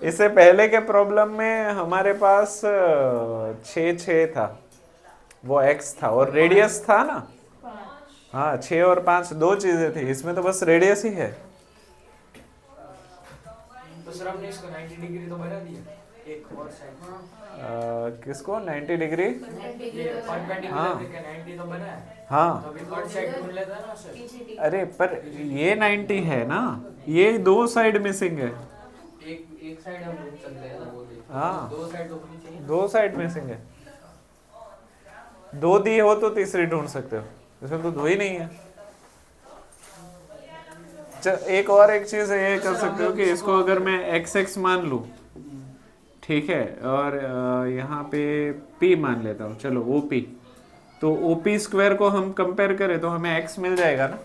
इससे पहले के प्रॉब्लम में हमारे पास 6 था, वो x था और रेडियस था ना। हाँ 6 और 5 2 चीजें थी, इसमें तो बस रेडियस ही है। तो सर हमने इसको 90 डिग्री तो बना दिया एक और साइड। किसको 90 डिग्री? ये परपेंडिकुलर हाँ। लेके 90 तो बना है, तो हाँ अभी थर्ड साइड ढूंढ लेता है ना सर। अरे पर ये 90 है ना, ये 2 साइड मिसिंग है। एक साइड हम ढूंढ सकते हैं ना, वो देखो। हाँ। दो साइड तो होनी चाहिए। 2 साइड मिसिंग है। 2 दी हो तो तीसरी ढूंढ सकते हो, इसमें तो 2 ही नहीं है। एक और एक चीज ये कर सकते हो कि इसको अगर मैं x मान लूं, ठीक है, और यहाँ पे p मान लेता हूँ, चलो OP, तो OP स्क्वायर को हम कंपेयर करें तो हमें x मिल जाएगा ना,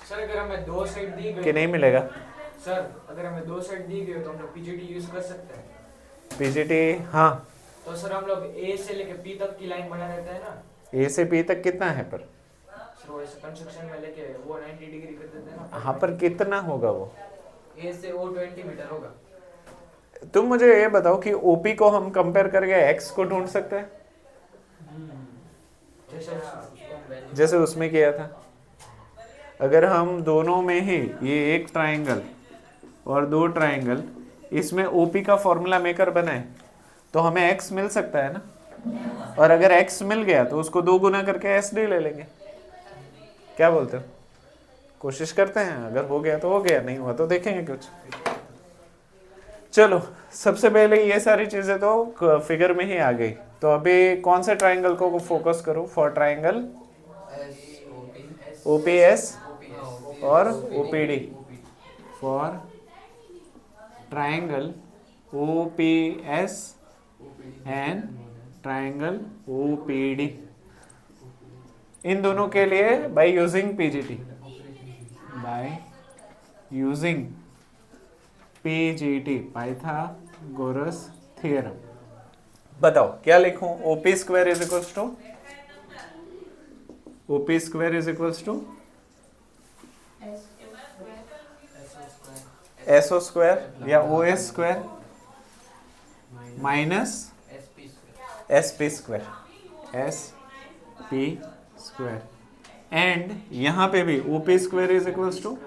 सर अगर हमें दो साइड दी गई कि नहीं मिलेगा? सर अगर हमें दो साइड दी गई तो हम लोग PGD यूज कर सकते हैं। PGT, हाँ तो सर हम लोग A से लेके P तक की लाइन बना देते हैं ना A से P तक कितना है पर? सर वो ऐसे कंस्ट्रक्शन में लेके वो 90 डिग्री कर देते हैं ना। हाँ पर कितना होगा वो? A से O 20 मीटर होगा। तुम मुझे ये बताओ कि OP को हम कंपेयर करके x को ढूंढ सकते हैं जैसे उसमें किया था? अगर हम दोनों में ही ये एक ट्रायंगल और 2 ट्रायंगल, इसमें OP का फॉर्मूला मेकर बनाए तो हमें x मिल सकता है ना, और अगर x मिल गया तो उसको 2 गुना करके SD ले लेंगे। क्या बोलते हो? कोशिश करते हैं, अगर हो गया तो हो गया, नहीं हुआ तो देखेंगे कुछ। चलो सबसे पहले ये सारी चीजें तो फिगर में ही आ गई, तो अभी कौन से ट्रायंगल को फोकस करूं? फॉर ट्रायंगल OPS और OPD, for triangle OPS and triangle OPD, इन दोनों के लिए by using PGT, by using PGT, Pythagoras theorem. बताओ क्या लिखूं? OP square is equals to OP square is equals to SO square या OS square minus SP square, SP square, and यहाँ पे भी OP square is equals to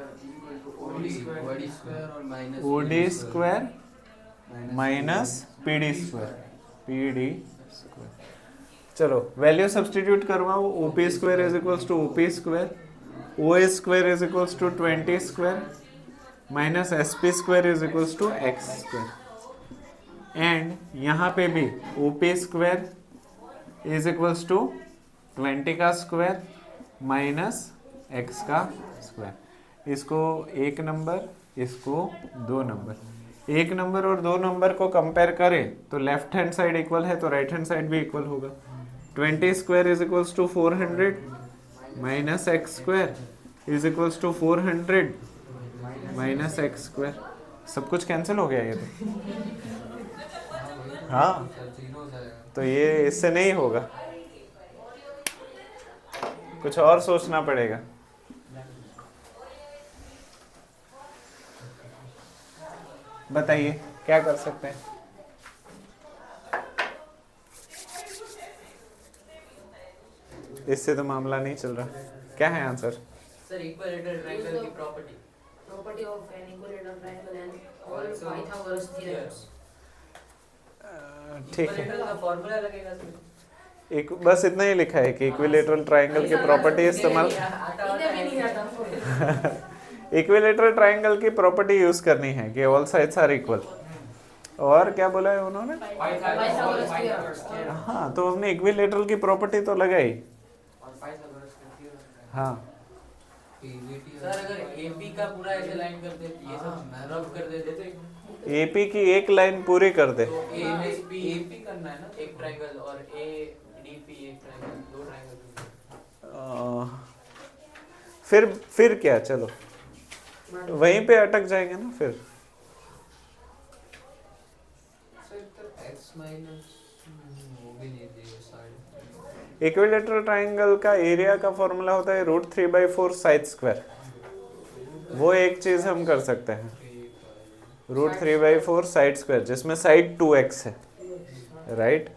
OD square और minus OD square minus PD square, PD square. चलो वैल्यू सब्स्टिट्यूट करवाओ। OP square is equals to OP square, OS square is equals to 20 square minus SP square is equals to X square, and यहाँ पे भी OP square is equals to 20 का स्क्वायर माइनस X का स्क्वायर। इसको 1 नंबर, इसको 2 नंबर, 1 नंबर और 2 नंबर को कंपेयर करें तो लेफ्ट हैंड साइड इक्वल है तो राइट हैंड साइड भी इक्वल होगा। 20 square is equals to 400 minus X square is equals to 400 minus X square. सब कुछ कैंसिल हो गया ये तो। हाँ तो ये इससे नहीं होगा। कुछ और सोचना पड़ेगा। बताइए क्या कर सकते हैं। इससे तो मामला नहीं चल रहा। क्या है आंसर? सर इक्विलेटरल ट्रायंगल की property. Property of an equilateral triangle and all Also, Pythagoras theorems. ठीक है, इक्विलेटरल का फॉर्मूला लगेगा सर। एक बस इतना ही लिखा है कि इक्विलेटरल ट्रायंगल की प्रॉपर्टी इस्तेमाल, इन्हें भी नहीं आता। इक्विलेटरल ट्रायंगल की प्रॉपर्टी यूज करनी है कि ऑल साइड्स आर इक्वल। और क्या बोला है उन्होंने? Pythagoras theorem. हाँ, तो हमने इक्विलेटरल की प्रॉपर्टी तो लगाई। और पाइथागोरस का थ्योरम। हाँ, सर अगर एपी का पूरा ऐसे लाइन कर दे, ये सब रब कर देते तो एपी की एक लाइन पूरी कर दे। एपी करना है ना, एक ट्रायंगल, और एडीपी एक ट्रायंगल, दो ट्रायंगल। फिर क्या, चलो वहीं पे अटक जाएंगे ना फिर। x माइनस वो भी नहीं दिए साइड। इक्विलेटरल ट्रायंगल का एरिया का फॉर्मूला होता है √3/4 साइड स्क्वायर। वो एक चीज हम कर सकते हैं, √3/4 साइड स्क्वायर, जिसमें साइड 2x है, राइट।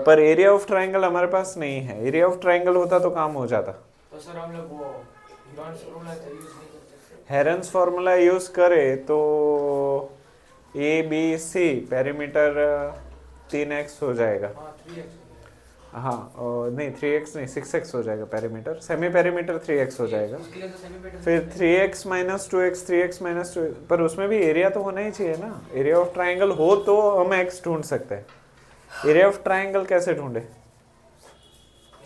पर एरिया ऑफ ट्रायंगल हमारे पास नहीं है। एरिया ऑफ ट्रायंगल होता तो काम हो जाता। तो सर हम लोग वो हेरॉन्स फॉर्मूला तो यूज नहीं कर सकते। हेरन्स फॉर्मूला यूज करे तो A B C perimeter 3x हो जाएगा। हाँ 3x। हाँ, और नहीं 3x नहीं 6x हो जाएगा पेरीमीटर। सेमी पेरीमीटर 3x हो जाएगा। उसके लिए तो सेमी फिर 3x minus 2x, 3x minus 2, पर उसमें भी एरिया तो होना ही चाहिए ना। एरिया ऑफ ट्रायंगल हो तो हम x ढूंढ सकते हैं। एरिया ऑफ ट्रायंगल कैसे ढूंढे?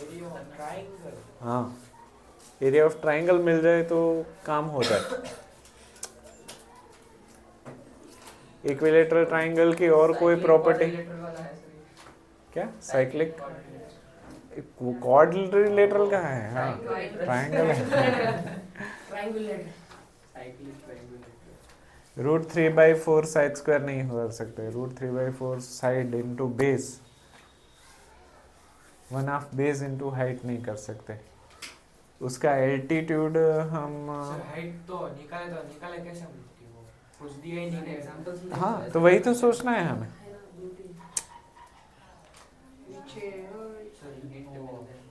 Area of triangle. हाँ, एरिया ऑफ ट्रायंगल मिल जाए तो काम हो जाए। इक्विलेटरल ट्रायंगल की और कोई प्रॉपर्टी? क्या साइक्लिक क्वाड्रिलेटरल का है? हाँ, ट्रायंगल है। Triangulated. √3/4 साइड स्क्वायर नहीं हो सकते। √3/4 side into base, 1/2 base into height नहीं कर सकते। उसका एल्टीट्यूड हम सर हाइट तो निकाले कैसे हम लोग की वो कुछ दिया ही नहीं एग्जांपल। हाँ, तो वही तो सोचना है हमें।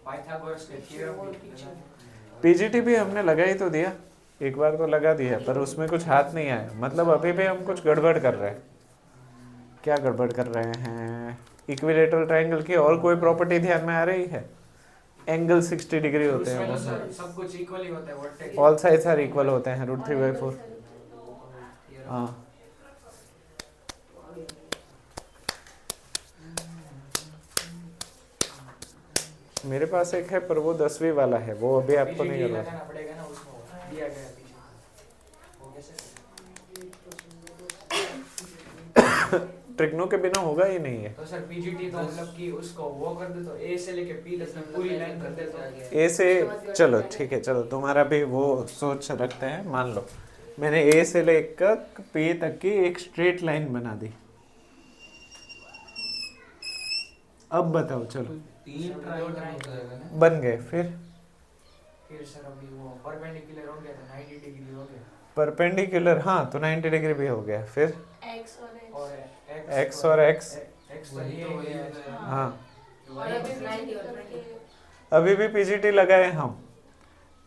पाइथागोरस के थ्योरम। पीजीटी भी हमने लगा ही तो दिया, एक बार तो लगा दिया, पर उसमें कुछ हाथ नहीं आया। मतलब अभी भी हम कुछ गड़बड़ कर रहे हैं। क्या गड़बड़ कर रहे हैं? इक्विलेटरल ट्रायंगल की और कोई प्रॉपर्टी ध्यान में आ रही है? एंगल 60 डिग्री होते उसमें तो हैं, सर सब कुछ इक्वल ही होता है vertex. All sides are equal होते हैं √3/4। हाँ, मेरे पास एक है पर वो 10वीं वाला है, वो अभी आपको नहीं करवा। लगाना पड़ेगा ना, उसमें वो दिया गया पीछे। वो कैसे? ट्रिग्नो के बिना होगा ही नहीं है। तो सर पीजीटी तो मतलब कि उसको वो कर दे तो ए से लेके पी तक की पूरी लाइन कर दे तो ए से, चलो ठीक है, चलो तुम्हारा भी वो सोच रखते हैं। मान लो मैंने ए से लेकर पी तक की एक स्ट्रेट लाइन बना दी। अब बताओ, चलो 3 ट्रायंगल हो जाएगा ना। बन गए। फिर सर अभी वो परपेंडिकुलर हो गया तो 90 डिग्री हो गया। परपेंडिकुलर, हाँ, तो 90 डिग्री भी हो गया। फिर X और X. और x और x, x तो वही ये तो वही है। हो जाएगा। हाँ, और अभी 90 और 90. अभी भी पीजीटी लगाए हम।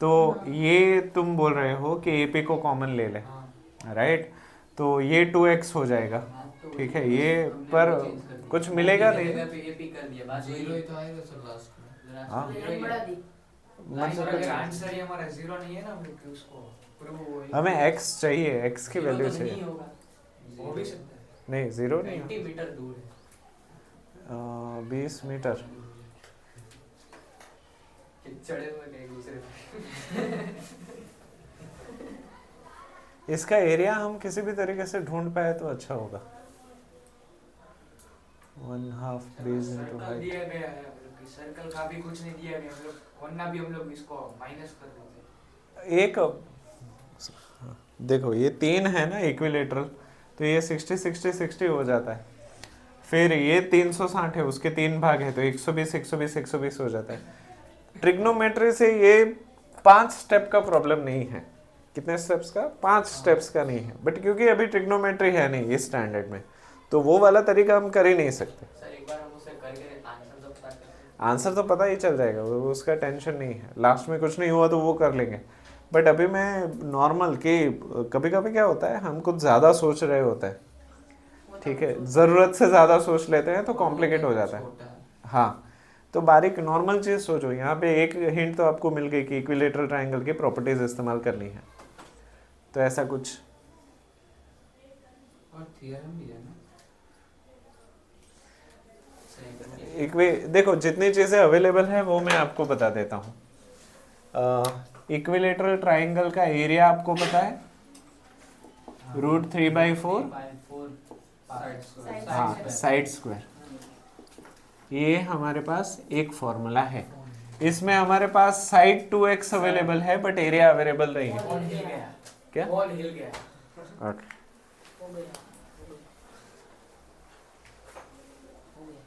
तो ये तुम बोल रहे हो कि एपी को कॉमन ले ले, हाँ राइट। तो ये 2x हो जाएगा, ठीक है। ये पर कुछ मिलेगा नहीं। एपी कर दिया, बात जीरो ही तो आएगा सर लास्ट में। हाँ। लाइन बढ़ा दी. मतलब अगर आंसर ही हमारा 0 नहीं है ना, हम लोग कि उसको प्रूव हमें x चाहिए, x की वैल्यू नहीं चाहिए। होगा, हो भी सकता है। नहीं, 0 नहीं, 90 मीटर दूर है। 20 मीटर। चढ़े हुए नहीं दूसरे पे। इसका एरिया हम किसी भी तरीके से ढूंढ पाए तो अच्छा होगा। 1/2 बेस इंटू सर्कल हाइट। दिया गया है, मतलब कि सर्कल का भी कुछ नहीं दिया गया, हम लोग वरना भी हम लोग इसको माइनस कर देते। एक देखो, ये 3 है ना इक्विलेटरल, तो ये 60 60 60 हो जाता है। फिर ये 360 है, उसके 3 भाग है तो 120 120 120 हो जाता है। ट्रिग्नोमेट्री से ये 5 स्टेप का प्रॉब्लम नहीं है। कितने स्टेप्स का? 5 स्टेप्स का नहीं है, बट क्योंकि अभी ट्रिग्नोमेट्री है नहीं इस स्टैंडर्ड में, तो वो वाला तरीका हम कर ही नहीं सकते। सर एक बार हम उसे करके आंसर तो पता करते आंसर तो पता ही चल जाएगा, वो उसका टेंशन नहीं है, लास्ट में कुछ नहीं हुआ तो वो कर लेंगे। बट अभी मैं नॉर्मल कि कभी कभी क्या होता है, हम कुछ ज़्यादा सोच रहे होते हैं, ठीक है, ज़रूरत से ज़्यादा सोच लेते हैं तो कॉम्प्लिकेट हो जाता है। छोटा है। हाँ, तो बारीक नॉर्मल चीज़ सोचो। यहाँ पे एक हिंट तो आपको मिल गई कि इक्विलेटरल ट्रायंगल की प्रॉपर्टीज इस्तेमाल करनी है, तो ऐसा कुछ। और थियरम भी है ना। देखो जितनी चीज़ें अवेलेबल है वो मैं आपको बता देता हूँ। इक्विलेटरल ट्रायंगल का एरिया आपको पता है, √3/4। हाँ, साइड स्क्वायर। ये हमारे पास एक फॉर्मूला है। इसमें हमारे पास साइड 2x अवेलेबल है बट एरिया अवेलेबल नहीं है। वॉल हिल गया, क्या? वॉल हिल गया। ओके, हो गया, हो गया।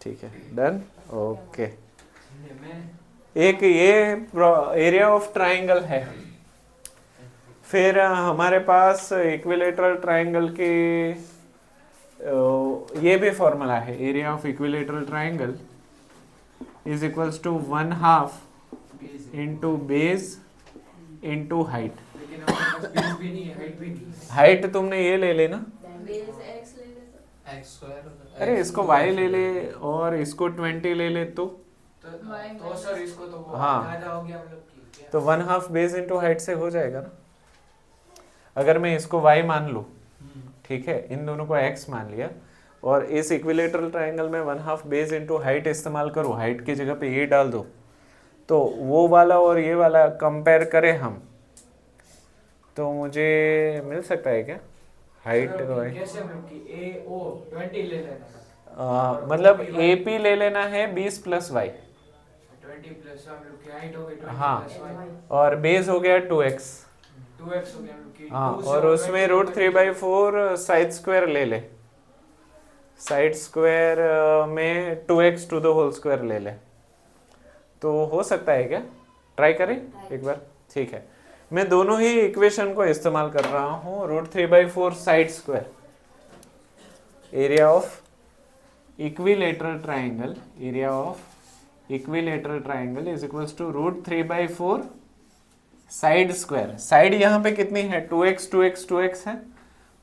ठीक है, डन। ओके, मैं एक ये एरिया ऑफ ट्रायंगल है। फिर हमारे पास इक्विलेटरल ट्रायंगल के ये भी फॉर्मूला है, area of equilateral triangle is equals to 1/2 into base into height. लेकिन हमारे पास बेस भी नहीं है, हाइट भी नहीं है। हाइट तुमने ये ले लेना, बेस x ले ले तो x स्क्वायर होता है। अरे इसको y ले ले और इसको 20 ले ले तो तो सर इसको तो वो हाँ। ज्यादा हो गया, मतलब कि क्या? तो 1/2 बेस इंटू हाइट से हो जाएगा ना। अगर मैं इसको y मान लूँ, ठीक है, इन दोनों को x मान लिया और इस इक्विलेटरल ट्रायंगल में 1/2 बेस इंटू हाइट इस्तेमाल करूँ, हाइट की जगह पे ये डाल दो, तो वो वाला और ये वाला कंपेयर करें हम, तो मुझे मिल सकता है क्या हाइट? सर, कैसे मतलब कि a o 20 ले लेना, मतलब AP ले लेना है 20 प्लस y, 20 प्लस मतलब कि हाइट हो गई 20 हाँ, प्लस y, और बेस हो गया 2x। 2x हो गया मतलब कि हाँ, 2 से और उसमें 20 √3/4 साइड स्क्वायर ले ले, साइड स्क्वायर में 2x to the whole square ले ले, तो हो सकता है क्या? ट्राई करें एक बार, ठीक है। मैं दोनों ही इक्वेशन को इस्तेमाल कर रहा हूँ। √3/4 side square, area of equilateral triangle, area of equilateral triangle is equals to √3/4 side square. Side यहाँ पे कितनी है? 2x 2x 2x है,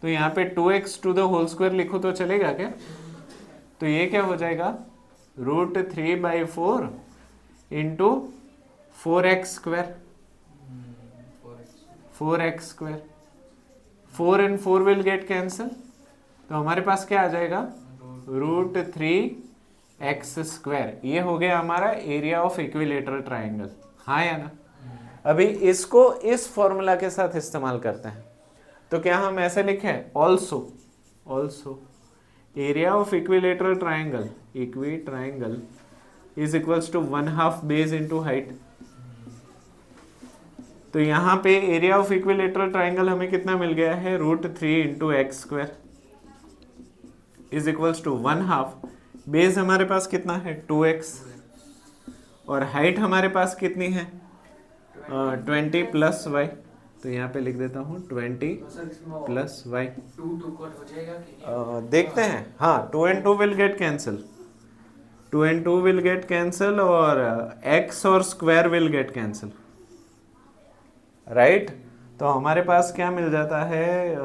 तो यहाँ पे 2x to the whole square लिखो तो चलेगा क्या? तो ये क्या हो जाएगा? √3/4 into 4x square, 4x square, 4 and 4 will get cancel, तो हमारे पास क्या आ जाएगा? √3x square. ये हो गया हमारा एरिया ऑफ इक्विलेटरल ट्रायंगल, हाँ या ना? अभी इसको इस फॉर्मूला के साथ इस्तेमाल करते हैं, तो क्या हम ऐसे लिखें? Also area of equilateral triangle, equi triangle is equals to 1/2 base into height. तो यहाँ पे एरिया ऑफ इक्विलेटरल ट्रायंगल हमें कितना मिल गया है? √3 into x square is equals to 1/2, base हमारे पास कितना है? 2x, और हाइट हमारे पास कितनी है? 20 प्लस y, तो यहाँ पे लिख देता हूँ 20 तो सर इसमें प्लस y। 2 कट हो जाएगा कि नहीं? देखते हैं, हाँ, 2 and 2 will get cancel, 2 and 2 will get cancel, और x और square will get cancel, right? तो हमारे पास क्या मिल जाता है?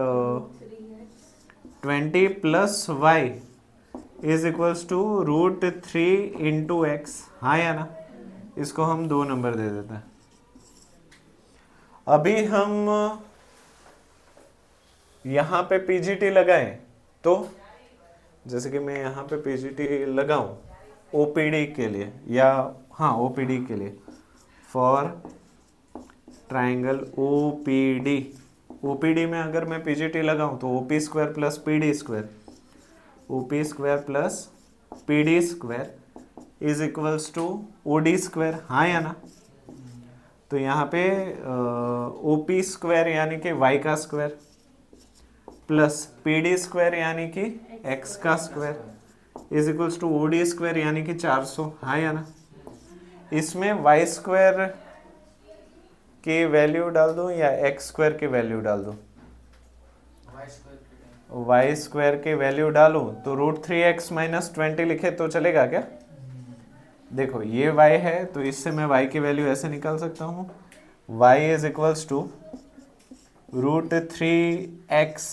20 plus y is equals to √3 into x, हाँ या ना? इसको हम 2 नंबर दे देते हैं। अभी हम यहाँ पे पीजीटी लगाएं, तो जैसे कि मैं यहाँ पे पीजीटी लगाऊं ओपीडी के लिए, या हाँ ओपीडी के लिए, फॉर ट्रायंगल ओपीडी, ओपीडी में अगर मैं पीजीटी लगाऊं तो OP square plus PD square, OP square plus PD square is equals to OD square, हाँ या ना? तो यहाँ पे ओपी स्क्वायर यानी कि y का स्क्वायर प्लस पीडी स्क्वायर यानी कि x का square is equals to OD square यानी कि 400, हाँ या ना। इसमें वाई स्क्वायर की वैल्यू डाल दूं या एक्स स्क्वायर की वैल्यू डाल दूं? वाई स्क्वायर की वैल्यू डालूं तो √3x माइनस 20 लिखे तो चलेगा क्या? देखो ये y है तो इससे मैं y की वैल्यू ऐसे निकाल सकता हूँ, y is equals to √3x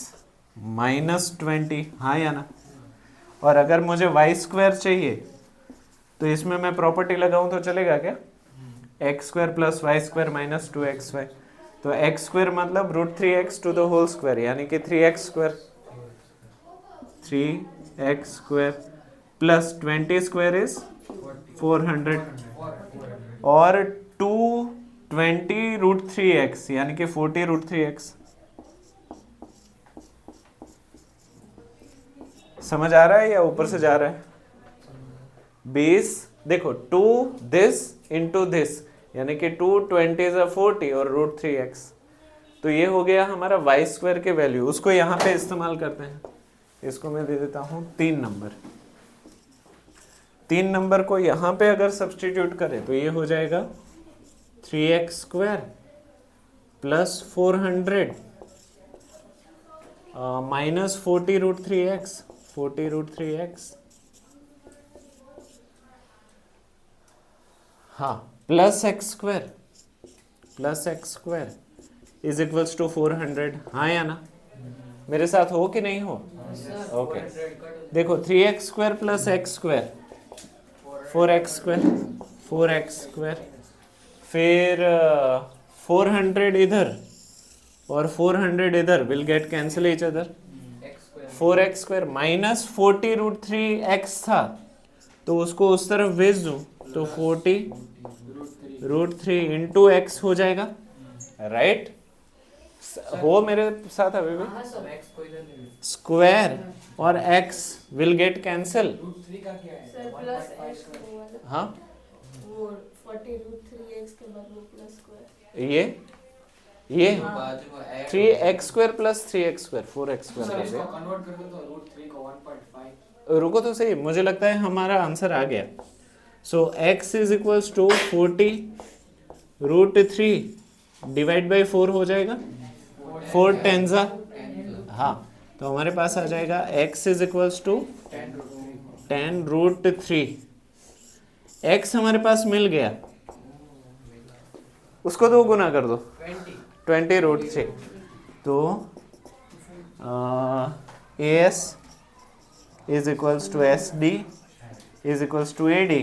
minus 20, हाँ या ना। और अगर मुझे y स्क्वायर चाहिए तो इसमें मैं प्रॉपर्टी लगाऊं तो चलेगा क्या? X square plus y square minus 2xy, तो एक्स स्क्वायर मतलब √3x to the whole square यानी कि 3x square, 3x square plus 20 square is 400 और 220 √3x यानी कि 40 √3x। समझ आ रहा है या ऊपर से जा रहा है? 20 देखो 2 दिस इंटू दिस यानी कि 220 40 और √3x, तो ये हो गया हमारा वाई स्क्वायर के वैल्यू। उसको यहाँ पे इस्तेमाल करते हैं, इसको मैं दे देता हूँ 3 नंबर। 3 नंबर को यहाँ पे अगर सब्सटीट्यूट करें तो ये हो जाएगा 3x square plus 400 minus 40 √3x, 40 √3x, हाँ plus x square is equals to 400, हाँ या ना। मेरे साथ हो कि नहीं हो? ओके देखो 3x square plus x square 4x square, फिर 400 इधर और 400 इधर will get cancel each other. 4x square minus 40 √3x था तो उसको उस तरफ भेज दूं तो 40 √3 इंटू एक्स हो जाएगा, राइट? हो मेरे साथ अभी भी? हाँ सर। एक्स को इधर ले लो। स्क्वायर और x विल गेट कैंसिल, √3 का क्या है? सर प्लस एक्स वाला हाँ वो 40 √3x के बाद वो प्लस स्क्वायर ये बाजू में add 3x square plus 3x square 4x square sir कर इसको दिया। कन्वर्ट कर दो तो √3 को 1.5। रुको तो सही, मुझे लगता है हमारा आंसर आ गया। So x is equals to 40 √3 divide by 4 हो जाएगा, 4 टेंजा, हाँ तो हमारे पास आ जाएगा x is equals to 10 √3। x हमारे पास मिल गया, उसको 2 गुना कर दो 20 √3, तो as is equals to SD is equals to AD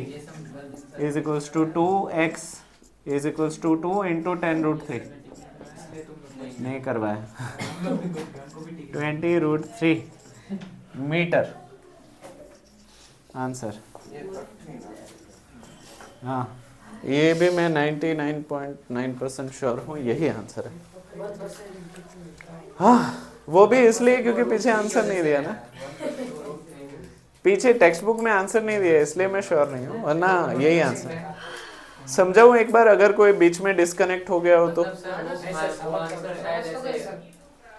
is equals to 2x is equals to 2 into 10 √3, नहीं करवाया 20 √3 मीटर आंसर। हाँ ये भी मैं 99.9% श्योर हूँ यही आंसर है। हाँ वो भी इसलिए क्योंकि पीछे आंसर नहीं दिया ना, पीछे टेक्स्ट बुक में आंसर नहीं दिया इसलिए मैं श्योर नहीं हूँ, वरना यही आंसर है। समझाऊँ एक बार, अगर कोई बीच में डिस्कनेक्ट हो गया हो तो? मतलब सर वो आंसर शायद ऐसे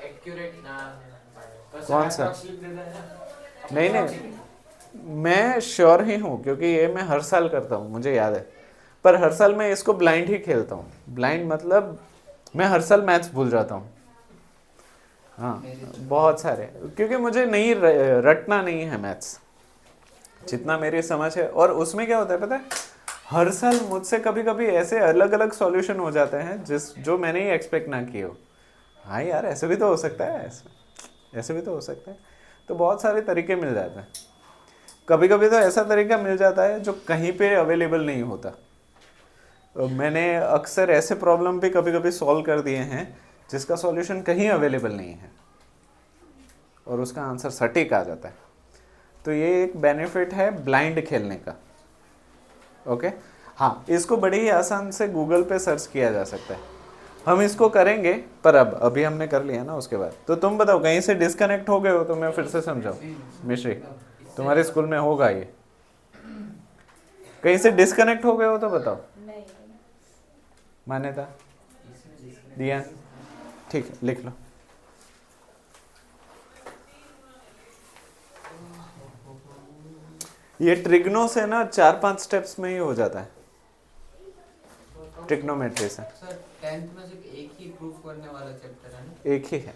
एक्यूरेट ना कौन सा? नहीं नहीं मैं श्योर ही हूँ क्योंकि ये मैं हर साल करता हूँ, मुझे याद है। पर हर साल मैं इसको ब्लाइंड ही खेलता हूँ। ब्लाइंड मतलब मैं हर साल मैथ्स भूल जाता हूँ, हाँ बहुत सारे, क्योंकि मुझे नहीं रटना नहीं है मैथ्स, जितना मेरी समझ है। और उसमें क्या होता है पता है, हर साल मुझसे कभी कभी ऐसे अलग अलग सॉल्यूशन हो जाते हैं जो मैंने ही एक्सपेक्ट ना किए हो। हाँ यार ऐसे भी तो हो सकता है, ऐसे भी तो हो सकता है। तो बहुत सारे तरीके मिल जाते हैं। कभी कभी तो ऐसा तरीका मिल जाता है जो कहीं पे अवेलेबल नहीं होता। मैंने अक्सर ऐसे प्रॉब्लम भी कभी कभी सॉल्व कर दिए हैं जिसका सॉल्यूशन कहीं अवेलेबल नहीं है और उसका आंसर सटीक आ जाता है। तो ये एक बेनिफिट है ब्लाइंड खेलने का। ओके हाँ, इसको बड़ी ही आसान से गूगल पे सर्च किया जा सकता है। हम इसको करेंगे, पर अभी हमने कर लिया ना उसके बाद। तो तुम बताओ कहीं से डिस्कनेक्ट हो गए हो तो मैं फिर से समझाऊं। मिश्री तुम्हारे स्कूल में होगा ये, कहीं से डिस्कनेक्ट हो गए हो तो बताओ। नहीं मान्यता दिया, ठीक है लिख लो। ये ट्रिग्नो से ना 4-5 स्टेप्स में ही हो जाता है, ट्रिग्नोमेट्री से। सर 10th में सिर्फ एक ही प्रूव करने वाला चैप्टर है ना? एक ही है,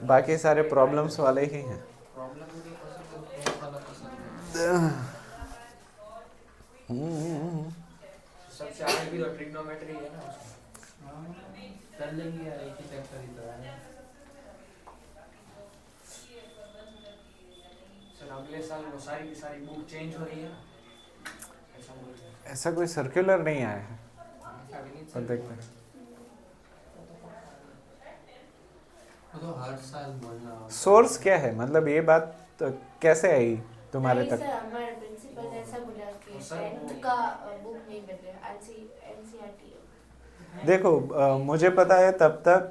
बाकी सारे प्रॉब्लम्स वाले ही हैं। प्रॉब्लम मुझे पसंद है, प्रूफ वाला पसंद है। सबसे आगे भी तो ट्रिग्नोमेट्री है ना उसमें। हाँ, कर लेंगे यार, एक ही चैप्टर ही तो है। सर अगले साल वो सारी की सारी बुक चेंज हो रही है ना, ऐसा बोल रहे हैं। ऐसा कोई सर्कुलर नहीं आया है, ऐसा भी नहीं पर देखते हैं। वो तो हर साल बोलना होता है। सोर्स क्या है, मतलब ये बात तो कैसे आई तुम्हारे नहीं तक? सर, हमारे प्रिंसिपल ने ऐसा बोला कि सर, 10th का बुक नहीं मिल रहा, एनसीईआरटी। देखो मुझे पता है तब तक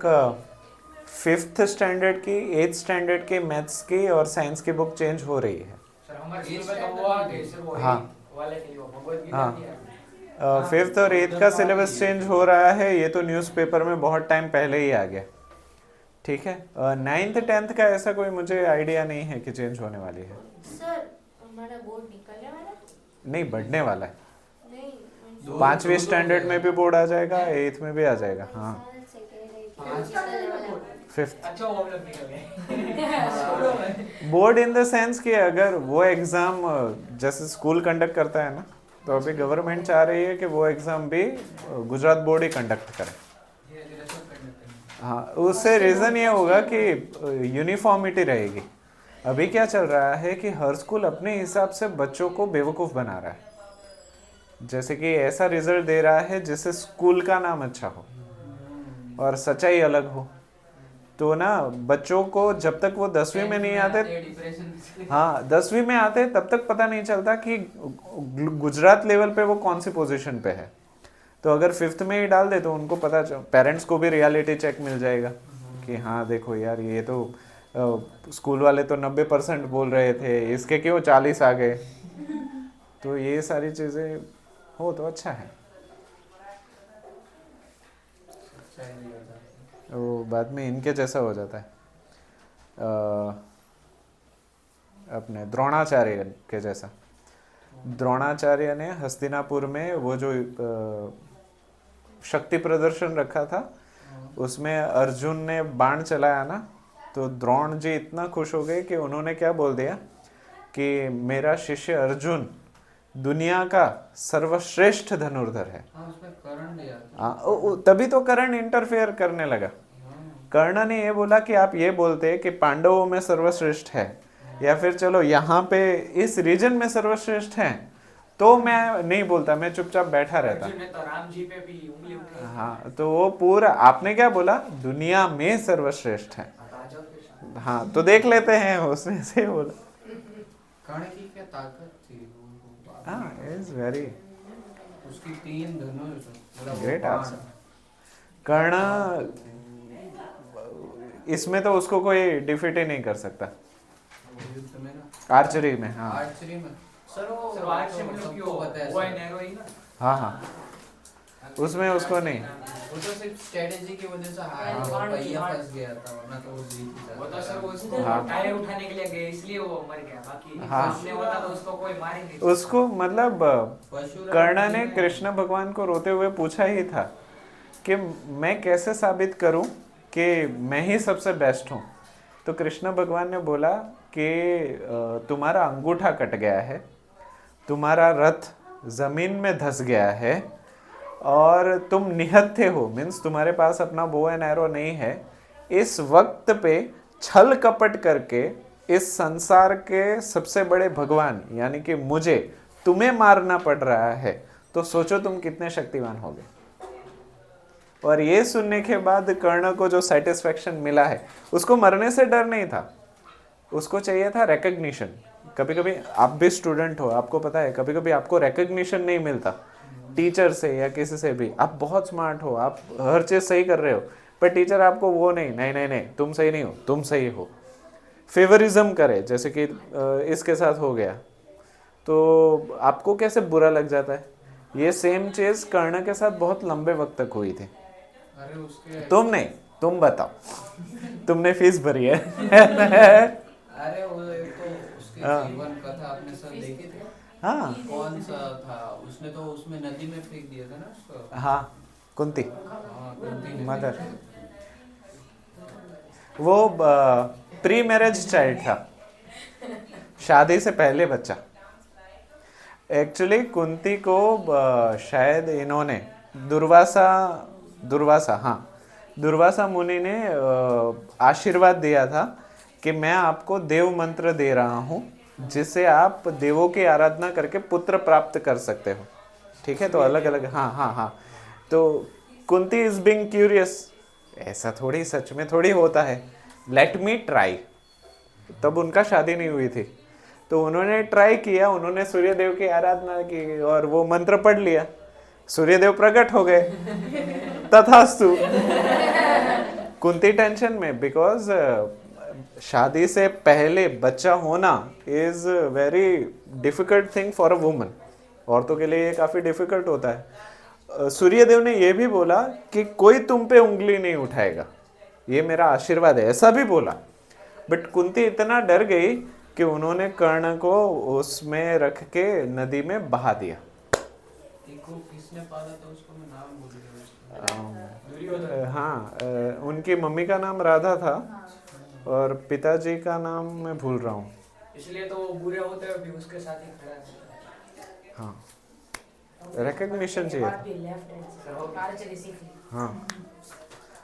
5th स्टैंडर्ड की, 8th स्टैंडर्ड की मैथ्स की और साइंस की बुक चेंज हो रही है। सर हमारे स्कूल में तो वो आ गए सर, वो हाँ। वाले के लिए वो भगवत गीता हाँ। नहीं है। 5th और 8th का सिलेबस चेंज हो रहा है, ये तो न्यूज़पेपर में बहुत टाइम पहले ही आ गया। ठीक है, 9th 10th का ऐसा कोई मुझे आइडिया नहीं है कि चेंज होने वाली है। सर हमारा बोर्ड निकलने वाला है? नहीं, बढ़ने वाला है। नहीं, 5वीं स्टैंडर्ड में भी बोर्ड आ जाएगा, 8th में भी आ जाएगा। हाँ, 5th अच्छा वो हम लोग निकल गए। बोर्ड इन द सेंस कि अगर वो एग्ज़ाम जैसे स्कूल कंडक्ट करता है ना, तो अभी गवर्नमेंट चाह रही है कि वो एग्ज़ाम भी गुजरात बोर्ड ही कंडक्ट करे। धीरे-धीरे सब करने लगेंगे। हाँ, उससे रीज़न ये होगा कि यूनिफॉर्मिटी रहेगी। अभी क्या चल रहा है कि हर स्कूल अपने हिसाब से बच्चों को बेवकूफ़ बना रहा है, जैसे कि ऐसा रिजल्ट दे रहा है जिससे स्कूल का नाम अच्छा हो और सच्चाई अलग हो। तो ना बच्चों को जब तक वो 10वीं में नहीं आते, हाँ 10वीं में आते तब तक पता नहीं चलता कि गुजरात लेवल पे वो कौन सी पोजीशन पे है। तो अगर 5th में ही डाल दे तो उनको पता चल, पेरेंट्स को भी रियलिटी चेक मिल जाएगा कि हाँ देखो यार, ये तो स्कूल वाले तो 90% बोल रहे थे, इसके क्यों 40 आ गए। तो ये सारी चीज़ें हो तो अच्छा है। वो बाद में इनके जैसा हो जाता है, अपने द्रोणाचार्य के जैसा। द्रोणाचार्य ने हस्तिनापुर में वो जो शक्ति प्रदर्शन रखा था, उसमें अर्जुन ने बाण चलाया ना, तो द्रोण जी इतना खुश हो गए कि उन्होंने क्या बोल दिया कि मेरा शिष्य अर्जुन दुनिया का सर्वश्रेष्ठ धनुर्धर है। हाँ, उसमें कर्ण दिया था। हाँ, तभी तो कर्ण इंटरफेयर करने लगा। कर्ण ने ये बोला कि आप ये बोलते कि पांडवों में सर्वश्रेष्ठ है, या फिर चलो यहाँ पे इस रीजन में सर्वश्रेष्ठ है, तो मैं नहीं बोलता, मैं चुपचाप बैठा रहता। अर्जुन ने तो राम जी पे भी उंगली उठाई। हाँ, तो वो पूरा आपने क्या बोला, दुनिया में सर्वश्रेष्ठ है। अब आ जाओ फिर। हाँ, तो देख लेते हैं उसने से बोला। कर्ण की क्या ताकत थी, हाँ, इज वेरी उसकी 3 धनुष, मतलब वो ग्रेट बाण। आंसर। कर्ण इसमें तो उसको कोई डिफीट ही नहीं कर सकता, युद्ध में ना, आर्चरी में। हाँ आर्चरी में। सर वो आज से मतलब कि सबको पता है वो है सर। नैरो ही ना। हाँ हाँ, उसमें उसको नहीं। वो तो सिर्फ स्ट्रेटेजी की वजह से हार हाँ, गया, बाण की पहिया बाण। फंस गया था, वरना तो वो जीत ही वो जाता। तो सर वो उसको हाँ। टायर उठाने के लिए गए, इसलिए वो मर गया। बाकी हाँ। उसने होता तो उसको कोई मार ही नहीं। उसको मतलब परशुराम कर्ण जी ने कृष्ण भगवान को रोते हुए पूछा ही था कि मैं कैसे साबित करूं कि मैं ही सबसे बेस्ट हूं। तो कृष्ण भगवान ने बोला कि तुम्हारा अंगूठा कट गया है, तुम्हारा रथ जमीन में धंस गया है, और तुम निहत्थे हो, मीन्स तुम्हारे पास अपना बो एंड एरो नहीं है। इस वक्त पे छल कपट करके इस संसार के सबसे बड़े भगवान यानी कि मुझे तुम्हें मारना पड़ रहा है, तो सोचो तुम कितने शक्तिवान होगे। और ये सुनने के बाद कर्ण को जो सेटिस्फेक्शन मिला है, उसको मरने से डर नहीं था, उसको चाहिए था रिकग्निशन। कभी कभी आप भी स्टूडेंट हो, आपको पता है कभी कभी आपको रिकग्निशन नहीं मिलता टीचर से या किसी से भी। आप बहुत स्मार्ट हो, आप हर चीज़ सही कर रहे हो, पर टीचर आपको वो नहीं तुम सही नहीं हो, तुम सही हो, फेवरिज्म करे, जैसे कि इसके साथ हो गया, तो आपको कैसे बुरा लग जाता है। ये सेम चीज़ कर्ण के साथ बहुत लंबे वक्त तक हुई थी। अरे उसके तुम नहीं, तुम बताओ, तुमने फीस भरी है। अरे वो एक तो उसके हाँ। जीवन कथा आपने सर देखी थी? हाँ कौन सा था उसने तो उसमें नदी में फेंक दिया था ना उसको। हाँ कुंती हाँ, कुंती ने मदर, फेंका। वो प्री मैरिज चाइल्ड था, शादी से पहले बच्चा। एक्चुअली कुंती को शायद इन्होंने दुर्वासा मुनि ने आशीर्वाद दिया था कि मैं आपको देव मंत्र दे रहा हूँ जिससे आप देवों की आराधना करके पुत्र प्राप्त कर सकते हो। ठीक है, तो अलग अलग, हाँ। तो कुंती इज बीइंग क्यूरियस, ऐसा थोड़ी सच में थोड़ी होता है, लेट मी ट्राई। तब उनका शादी नहीं हुई थी, तो उन्होंने ट्राई किया, उन्होंने सूर्यदेव की आराधना की और वो मंत्र पढ़ लिया, सूर्यदेव प्रकट हो गए। तथास्तु। कुंती टेंशन में, बिकॉज शादी से पहले बच्चा होना is very difficult thing for a woman. औरतों के लिए ये काफी डिफिकल्ट होता है। सूर्यदेव ने ये भी बोला कि कोई तुम पे उंगली नहीं उठाएगा, ये मेरा आशीर्वाद है, ऐसा भी बोला। बट कुंती इतना डर गई कि उन्होंने कर्ण को उसमें रख के नदी में बहा दिया। देखो किसने पाला था उसको, मैं नाम भूल गया उसका। हाँ, उनकी मम्मी का नाम राधा था और पिताजी का नाम मैं भूल रहा हूँ। इसलिए तो वो बुरे होते हुए भी उसके साथ ही खड़ा है। हाँ, रिकग्निशन चाहिए था। कार चली सीख ली। हाँ,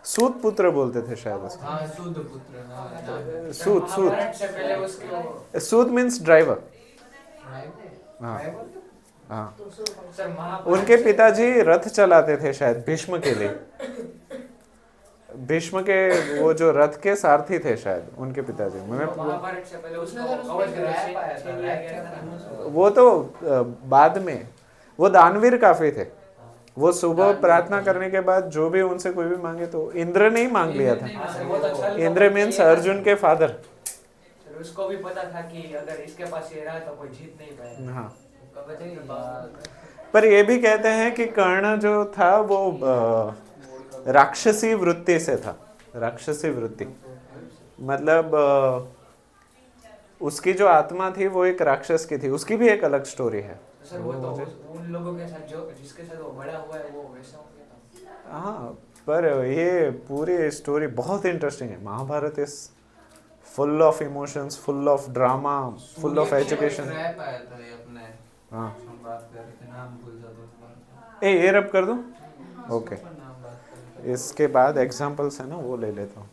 सूत पुत्र बोलते थे शायद उसको। हाँ सूद पुत्र, हाँ याद है। सूत महाभारत से पहले उसके वो सूत मीन्स ड्राइवर। ड्राइवर? हाँ ड्राइवर? हाँ, सर महाभारत उनके पिताजी रथ चलाते थे शायद भीष्म के लिए। भीष्म के वो जो रथ के सारथी थे शायद उनके पिताजी। मैं महाभारत से पहले उसने उसको सर कवच उसमें रैप आया था, छीन रैप लिया क्या गया था। फेमस हुआ। वो तो बाद में, वो दानवीर काफी थे। वो सुबह प्रार्थना करने के बाद जो भी उनसे कोई भी मांगे, तो इंद्र ने ही मांग लिया था। हाँ सर, वो तो छल इंद्र कपट मीन्स किए था। अर्जुन के फादर। सर उसको भी पता था कि अगर इसके पास ये रहा तो कोई जीत नहीं पाएगा। हाँ, कवच के पास पर ये भी कहते हैं कि कर्ण जो था वो राक्षसी वृत्ति से था। राक्षसी वृत्ति मतलब उसकी जो आत्मा थी वो एक राक्षस की थी। उसकी भी एक अलग स्टोरी है। सर वो तो उन लोगों के साथ जो जिसके साथ वो बड़ा हुआ है वो वैसा हो गया था। हाँ, पर ये पूरी स्टोरी बहुत इंटरेस्टिंग है। Mahabharat is full of emotions, full of drama, full of education. Rap आया था ये अपने, हाँ, हम बात कर रहे थे, नाम भूल जाता हूँ। ये रब कर दूं? ओके, नाम बात कर रहे थे। इसके बाद एग्जाम्पल्स है ना, वो ले लेता हूँ।